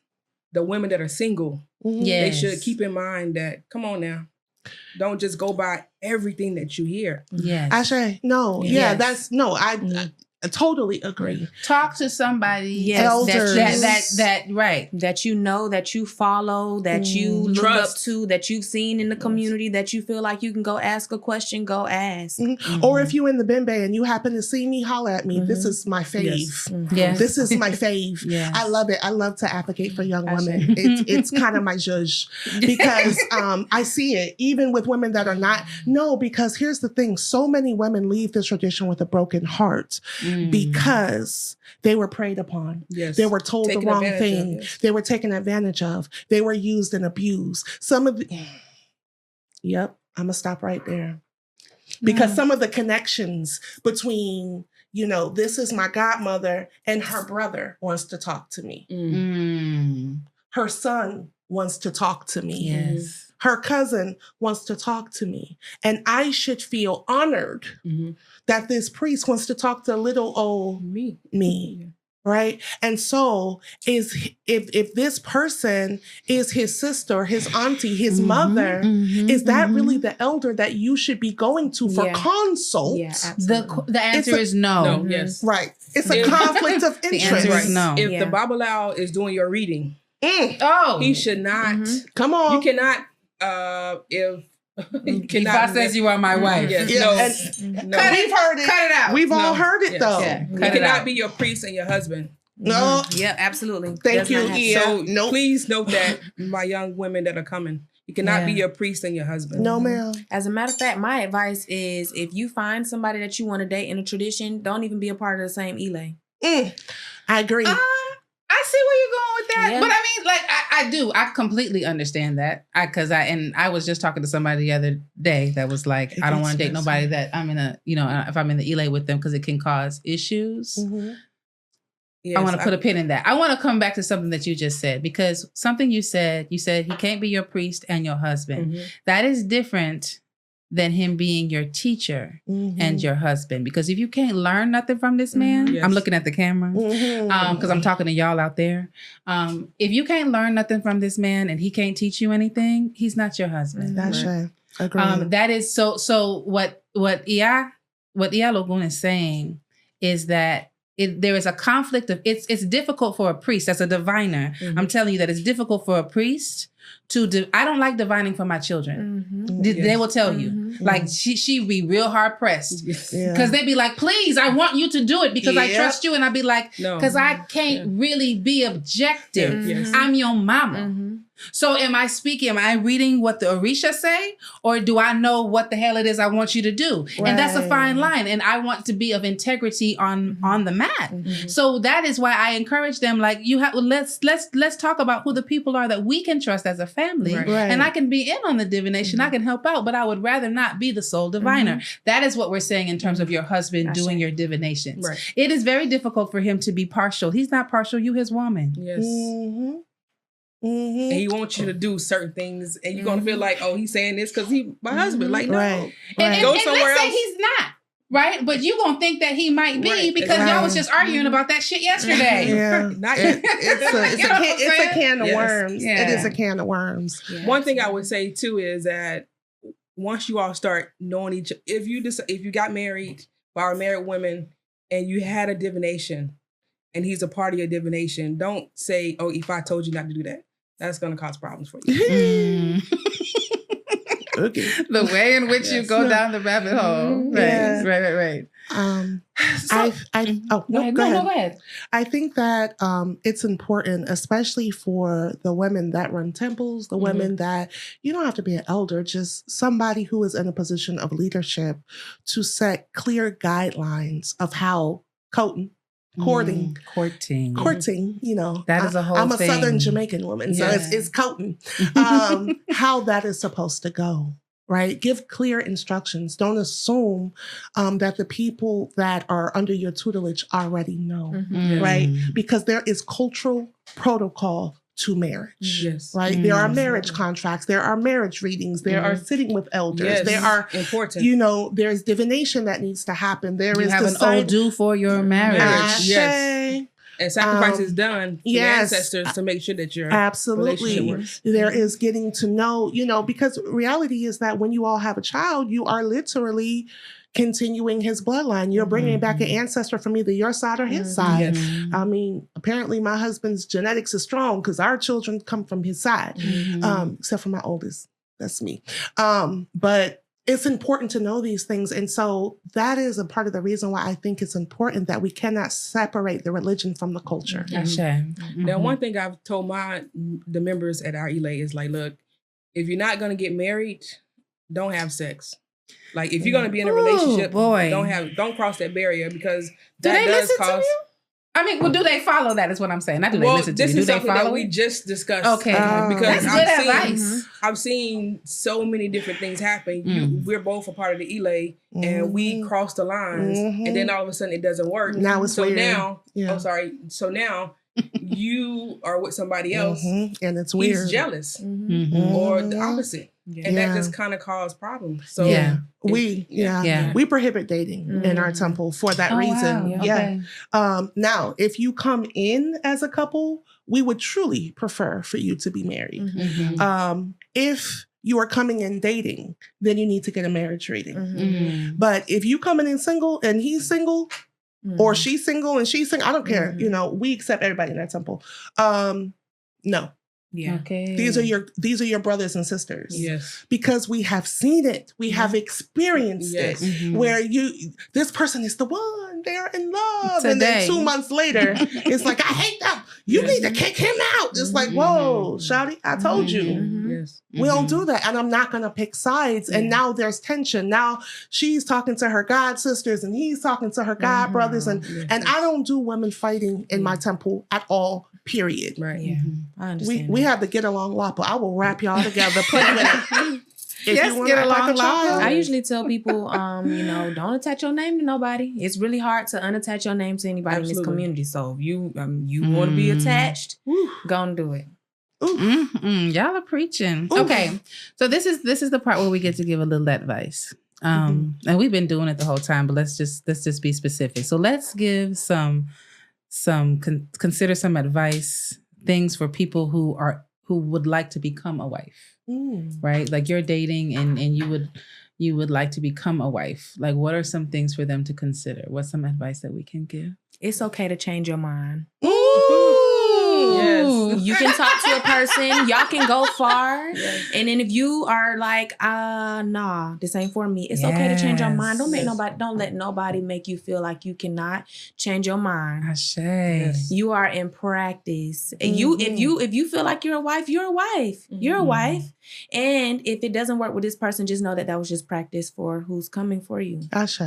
the women that are single, they should keep in mind that, come on now, don't just go by everything that you hear. Yes. Ashe, no, I totally agree. Talk to somebody Elders. that right. That you know, that you follow, that you look up to, that you've seen in the community, that you feel like you can go ask a question, go ask. Or if you in the Bembe and you happen to see me, holler at me. This is my fave. Yes. This is my fave. Yes. I love it. I love to advocate for young women. It's kind of my zhuzh because I see it even with women that are not. No, because here's the thing. So many women leave this tradition with a broken heart. Because they were preyed upon. Yes. They were told Taken the wrong advantage thing. of, yes. They were taken advantage of. They were used and abused. Some of the... Yep, I'm going to stop right there. Because some of the connections between, this is my godmother and her brother wants to talk to me. Her son wants to talk to me. Yes. Her cousin wants to talk to me. And I should feel honored that this priest wants to talk to little old me. Right? And so if this person is his sister, his auntie, his mother, is that really the elder that you should be going to for consult? Yeah, absolutely. The answer is no. No, yes. Right. It's a conflict of interest. The answer is no. If the Babalawo is doing your reading, he should not. Come on. You cannot, if I says you are my wife. Yes. No. We've heard it. Cut it out. We've all heard it though. Yeah. You Cut it cannot out. be your priest and your husband. No. Yeah, absolutely. Thank Does you, not happen. Iya. So please note that, my young women that are coming, you cannot be your priest and your husband. No, ma'am. As a matter of fact, my advice is if you find somebody that you want to date in a tradition, don't even be a part of the same Ile. I agree. I see where you're going with that, Yeah. but I mean, like, I do. I completely understand that. I was just talking to somebody the other day that was like, I don't want to date nobody that I'm in if I'm in the Ile with them because it can cause issues. Yes, I want to put a pin in that. I want to come back to something that you just said, because something you said he can't be your priest and your husband. That is different than him being your teacher and your husband. Because if you can't learn nothing from this man, I'm looking at the camera because I'm talking to y'all out there. If you can't learn nothing from this man and he can't teach you anything, he's not your husband. That's right. Agree. That is so what Iya Logun is saying is that there is a conflict of it's difficult for a priest as a diviner. I'm telling you that it's difficult for a priest to I don't like divining for my children. They will tell you. Like she be real hard pressed because they be like, please, I want you to do it because I trust you. And I'd be like, because I can't really be objective. I'm your mama. So am I reading what the Orisha say, or do I know what the hell it is I want you to do? Right. And that's a fine line. And I want to be of integrity on the mat. So that is why I encourage them, like, let's talk about who the people are that we can trust as a family. Right. And I can be in on the divination. I can help out, but I would rather not be the sole diviner. That is what we're saying in terms of your husband doing your divinations. Right. It is very difficult for him to be partial. He's not partial. You his woman. Yes. And he wants you to do certain things, and you're gonna feel like, oh, he's saying this because he my husband. Like, no, right. And go somewhere let's say else. he's not. Right? But you gonna think that he might be because y'all was just arguing about that shit yesterday. Yeah. It's a can of Yes. worms. Yeah. It is a can of worms. Yeah, One thing I would say too is that once you all start knowing each other, if you got married by married women and you had a divination and he's a part of your divination, don't say, oh, if I told you not to do that. That's going to cause problems for you. Okay. The way in which you go down the rabbit hole. Right. Go ahead. I think that it's important, especially for the women that run temples, the women that, you don't have to be an elder, just somebody who is in a position of leadership, to set clear guidelines of how courting, you know. That is a whole I'm thing. a Southern Jamaican woman, so it's courting. How that is supposed to go, right? Give clear instructions. Don't assume that the people that are under your tutelage already know, right? Because there is cultural protocol to marriage, right? There are marriage contracts, there are marriage readings, there are sitting with elders, there are important. You know, there's divination that needs to happen. There you is have an odu for your marriage. Yes. And sacrifices done to yes, the ancestors to make sure that your absolutely relationship works. there is getting to know, because reality is that when you all have a child, you are literally continuing his bloodline. You're bringing back an ancestor from either your side or his side. Yes. I mean, apparently my husband's genetics is strong because our children come from his side, except for my oldest. That's me. But it's important to know these things. And so that is a part of the reason why I think it's important that we cannot separate the religion from the culture. Now, one thing I've told the members at our ELA is like, look, if you're not going to get married, don't have sex. Like, if you're going to be in a relationship, don't cross that barrier, because that does cause. I mean, well, do they follow that? Is what I'm saying. Not do they listen to you. Do they follow that we just discussed. Okay, because that's good advice. I've seen so many different things happen. We're both a part of the ELA, and we cross the lines, and then all of a sudden it doesn't work. Now it's weird. So now you are with somebody else, and it's weird. He's jealous, or the opposite. And that just kind of caused problems. So we prohibit dating in our temple for that reason. Wow. Okay. Now, if you come in as a couple, we would truly prefer for you to be married. If you are coming in dating, then you need to get a marriage rating. But if you coming in single and he's single, or she's single and she's single, I don't care. We accept everybody in that temple. No. Yeah. Okay. These are your brothers and sisters. Yes. Because we have seen it. We have experienced it. Where this person is the one, they're in love. And then 2 months later, it's like, I hate them. You need to kick him out. Just like, whoa, shawty, I told you. Yes. We don't do that. And I'm not going to pick sides. And now there's tension. Now she's talking to her god sisters and he's talking to her god brothers. And I don't do women fighting in my temple at all. Period. Right. Yeah. I understand. We have to get along WAPA. I will wrap y'all together. Put it in. Yes, get along WAPA. I usually tell people, don't attach your name to nobody. It's really hard to unattach your name to anybody in this community. So if you want to be attached, go and do it. Y'all are preaching. Okay, so this is the part where we get to give a little advice. And we've been doing it the whole time, but let's just be specific. So let's give consider some advice, things for people who would like to become a wife, right? Like you're dating and you would like to become a wife. Like, what are some things for them to consider? What's some advice that we can give? It's okay to change your mind. Yes. You can talk to a person. Y'all can go far. Yes. And then if you are like, nah, this ain't for me. It's okay to change your mind. Don't let nobody make you feel like you cannot change your mind. Yes. You are in practice. And if you feel like you're a wife, you're a wife. You're a wife. And if it doesn't work with this person, just know that was just practice for who's coming for you. Ashe.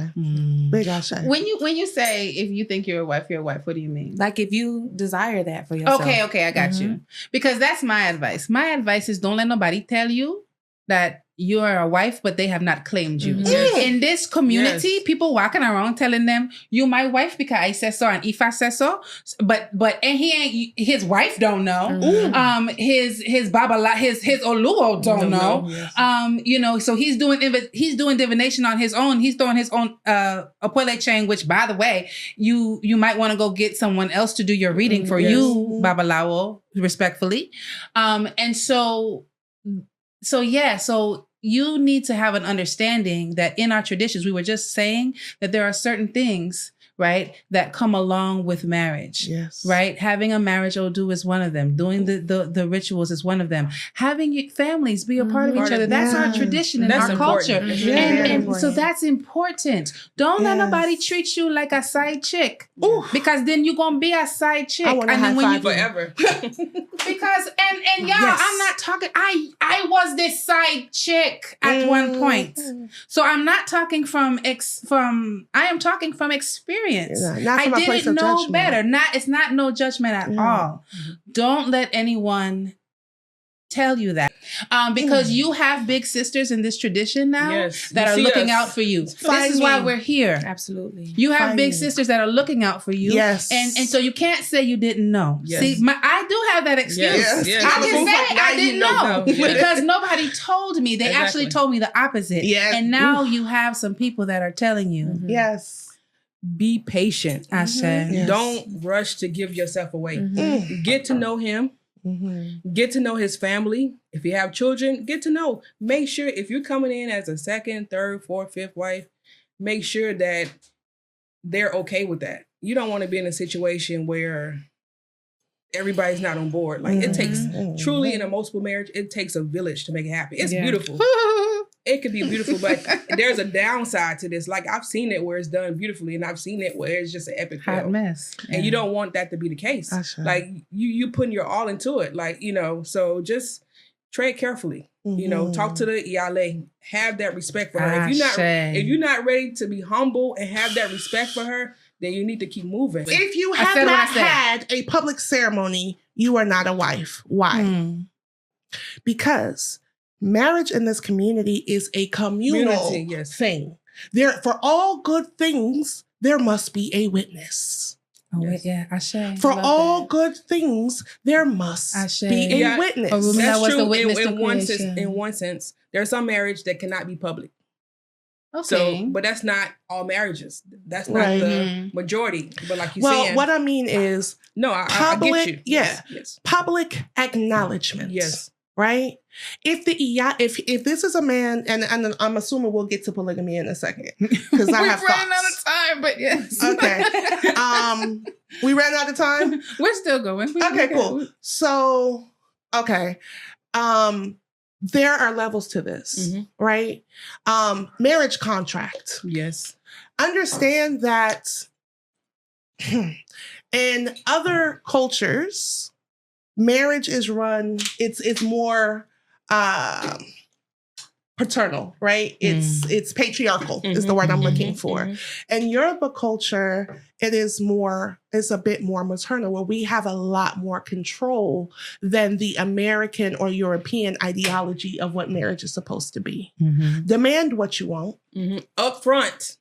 Big ashe. When you say if you think you're a wife, what do you mean? Like if you desire that for yourself. Okay, I got you. Because that's my advice. My advice is don't let nobody tell you that you're a wife, but they have not claimed you. In this community, people walking around telling them, you my wife because I said so and Ifa says so. But and he ain't, his wife don't know. His Babala, his Oluo don't know. Yes. So he's doing divination on his own. He's throwing his own Apole chain, which by the way, you might want to go get someone else to do your reading for you, Babalawo, respectfully. So you need to have an understanding that in our traditions, we were just saying that there are certain things, right, that come along with marriage. Yes. Right? Having a marriage odu is one of them. Doing the rituals is one of them. Having families be a part of each other. That's our tradition and our culture. And so that's important. Don't let nobody treat you like a side chick. Because then you're going to be a side chick. I want to high five forever. Because, and y'all, I'm not talking, I was this side chick at one point. So I'm not talking I am talking from experience. Not from I a place didn't of know judgment. better. It's not no judgment at all. Don't let anyone tell you that. Because you have big sisters in this tradition now that are looking out for you. This is why we're here. Absolutely. You have big sisters that are looking out for you. Yes. And so you can't say you didn't know. Yes. See, I do have that excuse. Yes. I can say I didn't know because nobody told me. They actually told me the opposite. Yes. And now you have some people that are telling you. Yes. be patient. Ashe. Yes. Don't rush to give yourself away. Mm. Get to know him. Mhm. Get to know his family. If you have children, get to know. Make sure if you're coming in as a second, third, fourth, fifth wife, make sure that they're okay with that. You don't want to be in a situation where everybody's not on board. Like it takes truly in a multiple marriage, it takes a village to make it happen. It's beautiful. It could be beautiful, but there's a downside to this. Like I've seen it where it's done beautifully, and I've seen it where it's just an epic Hot fail. mess. And you don't want that to be the case. Like you putting your all into it. Like, so just tread carefully. Talk to the Iyale. Have that respect for her. If you're not ready to be humble and have that respect for her, then you need to keep moving. If you have not had a public ceremony, you are not a wife. Why? Because marriage in this community is a communal thing. For all good things, there must be a witness. Yeah, Ashe. For all good things, there must be a witness. That's true in one sense. There's some marriage that cannot be public. Okay. So, but that's not all marriages. That's not the majority. But like you saying, what I mean is, I get you. Yes. Public acknowledgement. Yes. Right? If this is a man, and I'm assuming we'll get to polygamy in a second because I have running out of time, but yes. Okay. We ran out of time. We're still going. Okay, cool. So, okay. There are levels to this, right? Marriage contract. Yes. Understand that in other cultures, marriage is run, it's more paternal, right? It's patriarchal is the word I'm looking for. In Yoruba culture, it's a bit more maternal, where we have a lot more control than the American or European ideology of what marriage is supposed to be. Demand what you want. Up front.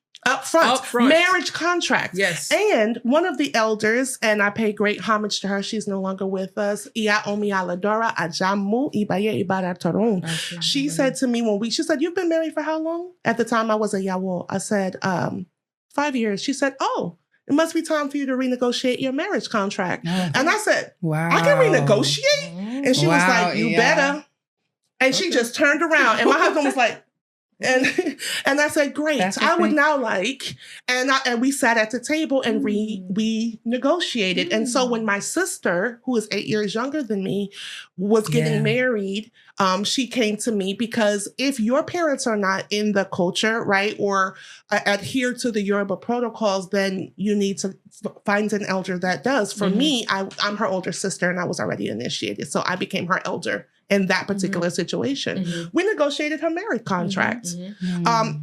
Marriage contract. Yes. And one of the elders, and I pay great homage to her, she's no longer with us, Iya Omisegun Ajamu Ibaye Ibaratorun. She said to me she said, "You've been married for how long?" At the time I was a yawo. I said, 5 years. She said, "Oh, it must be time for you to renegotiate your marriage contract." And I said, "Wow, I can renegotiate?" And she was like, "You better." And she just turned around, and my husband was like, and I said, "Great, I would now like," and we sat at the table and we negotiated. And so when my sister, who is 8 years younger than me, was getting married, she came to me because if your parents are not in the culture, right, or adhere to the Yoruba protocols, then you need to find an elder that does. For me, I'm her older sister, and I was already initiated, so I became her elder in that particular situation. We negotiated her marriage contract.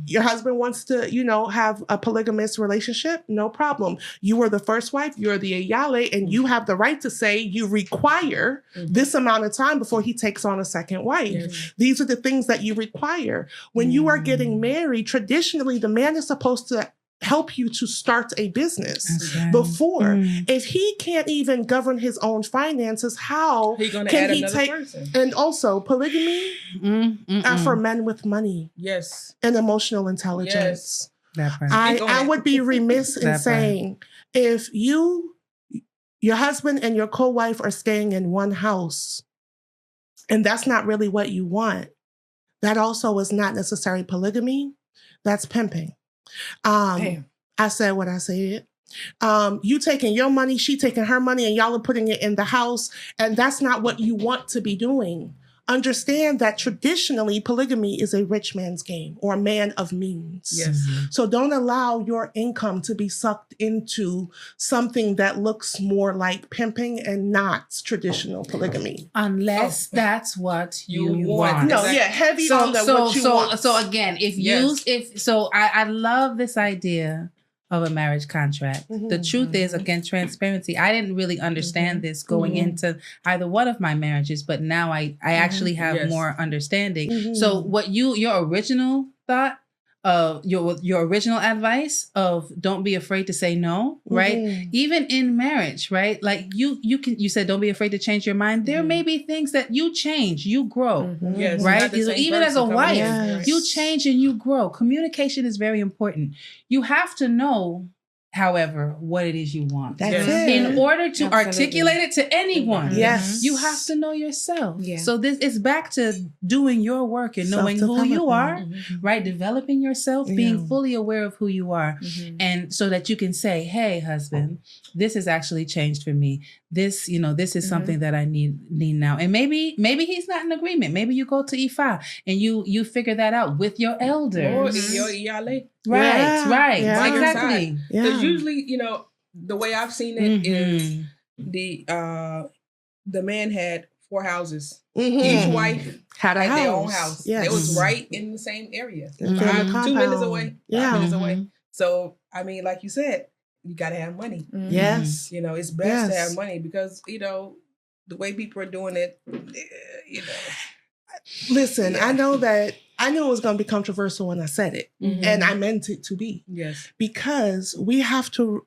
Your husband wants to, have a polygamous relationship, no problem. You were the first wife, you're the Iyale, and you have the right to say you require this amount of time before he takes on a second wife. These are the things that you require. When you are getting married, traditionally, the man is supposed to help you to start a business before. If he can't even govern his own finances, how can he take person? And also polygamy are for men with money and emotional intelligence. I would be remiss in saying, if your husband and your co-wife are staying in one house and that's not really what you want, that also is not necessarily polygamy. That's pimping. I said what I said. You taking your money, she taking her money, and y'all are putting it in the house, and that's not what you want to be doing. Understand that traditionally polygamy is a rich man's game, or a man of means. Yes. So don't allow your income to be sucked into something that looks more like pimping and not traditional polygamy. Unless that's what you want. No, heavy on what you want. So again, I love this idea of a marriage contract. The truth is, again, transparency. I didn't really understand this going into either one of my marriages, but now I actually have more understanding. So what your original thought of your original advice of don't be afraid to say no, right? Even in marriage, right? Like you said, don't be afraid to change your mind. There may be things that you change, you grow, right? Even as a wife, you change and you grow. Communication is very important. You have to know however, what it is you want. That's Yes. it. In order to Absolutely. articulate it to anyone, Yes. you have to know yourself. Yeah. So this is back to doing your work and knowing who you are, Mhm. right? Developing yourself, being fully aware of who you are. Mhm. And so that you can say, hey, husband, this has actually changed for me. This, this is something that I need now. And maybe he's not in agreement. Maybe you go to Ifa and you figure that out with your Or elders. your Iyale. Right. Yeah. Exactly. Because usually, the way I've seen it is Mhm. the man had 4 houses. Mhm. Each wife Had a had house. their own house. Yes. It was right in the same area. In Mhm. the 2 compound. minutes away. 5 Yeah. minutes away. Mhm. So, like you said, you got to have money. Mhm. Yes. It's best to Yes. have money because, the way people are doing it, Listen, I knew it was going to be controversial when I said it, Mhm. and I meant it to be, Yes. because we have to.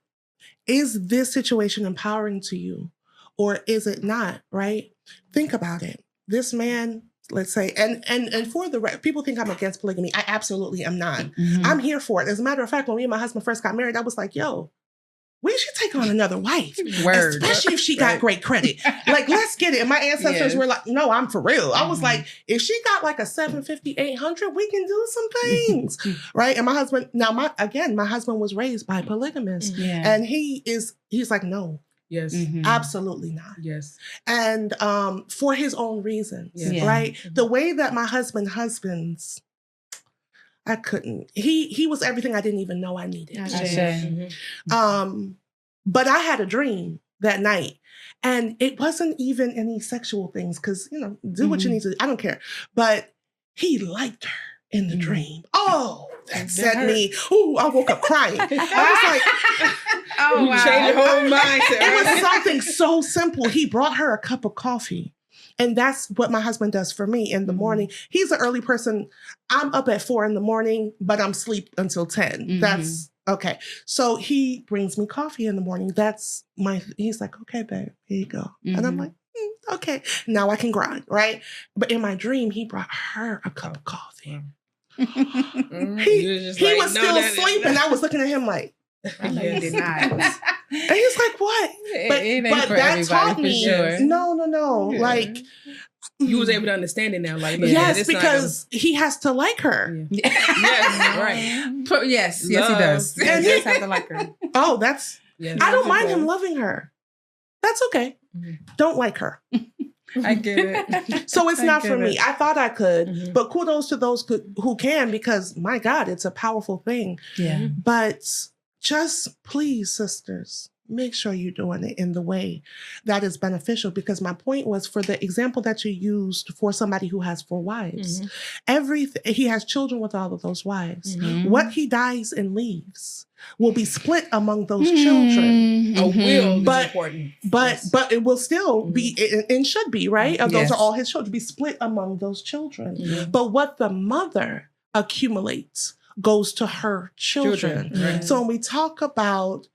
Is this situation empowering to you, or is it not? Right? Think about it. This man, let's say, and for the people think I'm against polygamy. I absolutely am not. Mhm. I'm here for it. As a matter of fact, when me and my husband first got married, I was like, yo, we should take on another wife. Word. Especially if she got great credit. Like, let's get it. And my ancestors Yes. were like, no, I'm for real. I was Mhm. like, if she got like a 750, 800, we can do some things. Right? And my husband, my husband was raised by polygamists. Yeah. And he's like, no, Yes. Mhm. absolutely not. Yes. And for his own reasons. Yeah. Right? Mhm. The way that my husbands, I couldn't. He was everything I didn't even know I needed. Ashe. Mhm. But I had a dream that night, and it wasn't even any sexual things, because do what you need to. I don't care. But he liked her in the dream. Oh, that set me. Ooh, I woke up crying. I was like, Oh, You wow. change your whole mindset. it was Right? something so simple. He brought her a cup of coffee. And that's what my husband does for me in the morning. He's an early person. I'm up at 4 a.m, but I'm asleep until 10. Mhm. That's okay. So he brings me coffee in the morning. He's like, okay, babe, here you go. And I'm Mhm. like, okay, now I can grind, right? But in my dream, he brought her a cup of coffee. Mhm. He You was just he like, was no, still that- sleeping. I was looking at him like, I know you did not. and he's like, what? But it ain't but for that everybody, taught for me, sure. no. Yeah. Like, You was able to understand it now. Like, look, yes, this not because he has to like her. gonna- Yes, right. Yes, he Love. does. You just have to like her. Oh, that's, Yes. I don't mind does. him loving her. That's okay. Mhm. Don't like her. I get it. So it's I not get for me. it. I thought I could, Mhm. but kudos to those who can, because my God, it's a powerful thing. Yeah. But just please, sisters, make sure you're doing it in the way that is beneficial. Because my point was, for the example that you used for somebody who has 4 wives, he has children with all of those wives. Mhm. What he dies and leaves will be split among those children. A will is But- important. But Yes. but it will still be, and should be, right? Those Yes. are all his children, be split among those children. Mhm. But what the mother accumulates goes to her children. Right. So when we talk about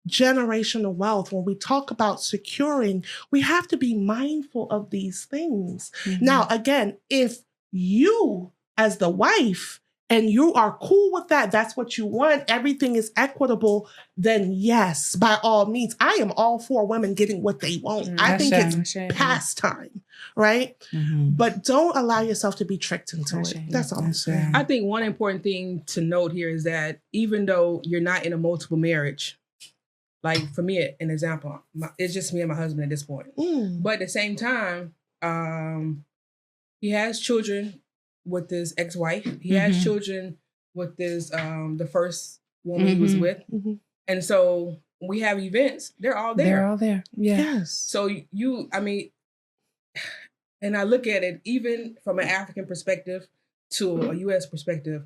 generational wealth, when we talk about securing, we have to be mindful of these things. Mm-hmm. Now, again, if you as the wife and you are cool with that, that's what you want, everything is equitable, then yes, by all means, I am all for women getting what they want. I think it's pastime, right? Mhm. But don't allow yourself to be tricked into it. Ashe. That's all I'm Ashe. saying. I think one important thing to note here is that even though you're not in a multiple marriage, like for me, an example, it's just me and my husband at this point. Mm. But at the same time, he has children with his ex-wife. He has Mhm. children with this the first woman he was Mhm. with. Mhm. And so when we have events, they're all there. They're all there. Yeah. Yes. So and I look at it even from an African perspective to a US perspective,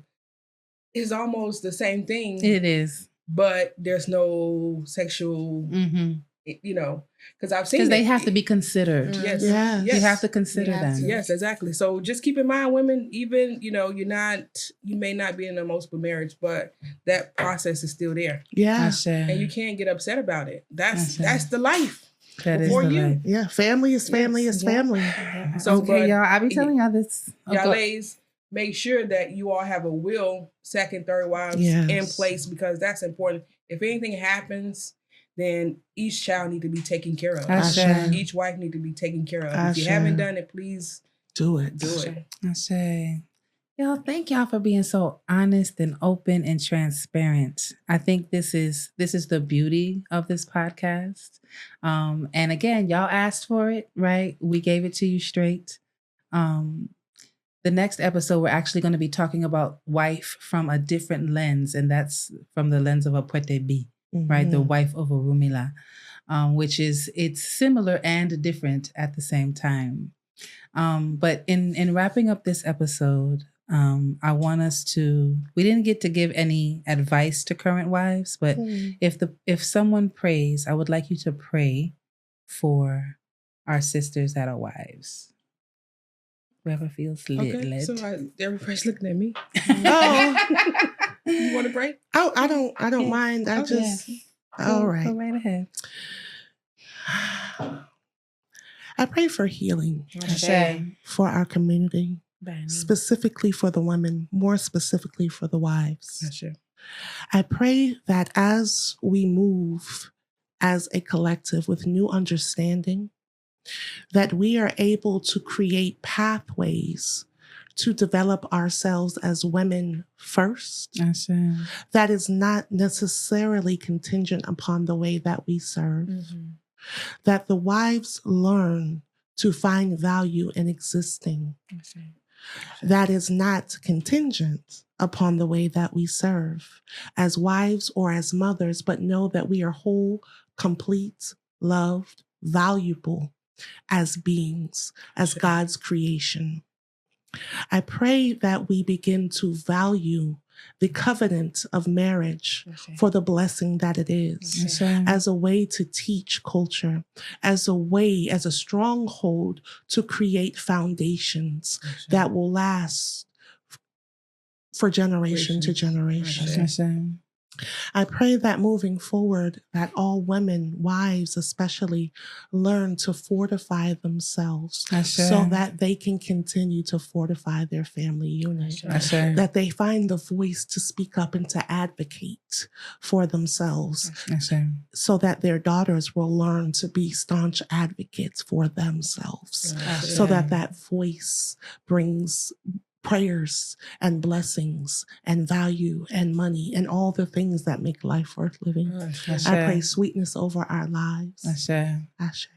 it's almost the same thing, It is. but there's no sexual, Mhm. because I've seen Because they it. have to be considered. Yes. Yes. You have to consider You have them. to. Yes, exactly. So just keep in mind, women, even, you may not be in a multiple marriage, but that process is still there. Yeah. Ashe. And you can't get upset about it. Ashe. That's the life. That is for the you. life. Yeah. Family is family Yes. is family. So, okay, but y'all. I be telling y'all this. y'all ladies, make sure that you all have a will, second, third wives Yes. in place, because that's important. if anything happens, then each child need to be taken care of. Ashe. Each wife need to be taken care of. If Ashe. you haven't done it, please Do it. do it. I say, y'all, thank y'all for being so honest and open and transparent. I think this is the beauty of this podcast. And again, y'all asked for it, right? We gave it to you straight. The next episode, we're actually going to be talking about wife from a different lens, and that's from the lens of a Pwetebi, right? The wife of a Rumila, which is, it's similar and different at the same time. But in wrapping up this episode, I want us to, we didn't get to give any advice to current wives, but if someone prays, I would like you to pray for our sisters that are wives. Whoever feels led. So everybody's looking at me. Oh, You want to pray? I don't mind. I just, all right. Go right ahead. I pray for healing Ashe. for our community, specifically for the women, more specifically for the wives. Sure. I pray that as we move as a collective with new understanding, that we are able to create pathways to develop ourselves as women first. Ashe. That is not necessarily contingent upon the way that we serve. That the wives learn to find value in existing. That is not contingent upon the way that we serve as wives or as mothers, but know that we are whole, complete, loved, valuable as beings, as God's creation. I pray that we begin to value the covenant of marriage for the blessing that it is, as a way to teach culture, as a way, as a stronghold to create foundations that will last for generation to generation. I pray that moving forward, that all women, wives especially, learn to fortify themselves so that they can continue to fortify their family unit. That they find the voice to speak up and to advocate for themselves so that their daughters will learn to be staunch advocates for themselves. So that that voice brings prayers and blessings and value and money and all the things that make life worth living. I pray sweetness over our lives. Ashe. Ashe.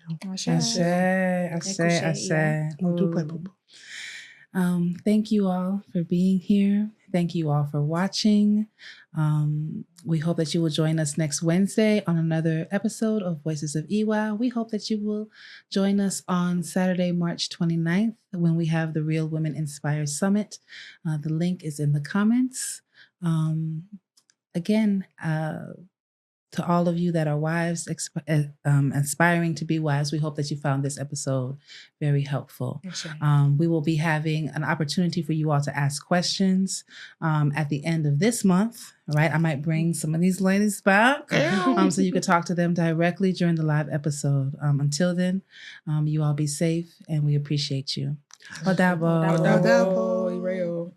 Thank you all for being here. Thank you all for watching. We hope that you will join us next Wednesday on another episode of Voices of IWA. We hope that you will join us on Saturday, March 29th, when we have the Real Women Inspire Summit. The link is in the comments. Again, to all of you that are wives, aspiring to be wives, we hope that you found this episode very helpful. We will be having an opportunity for you all to ask questions at the end of this month, right? I might bring some of these ladies back so you can talk to them directly during the live episode. Until then, you all be safe and we appreciate you. Odabo. Odabo.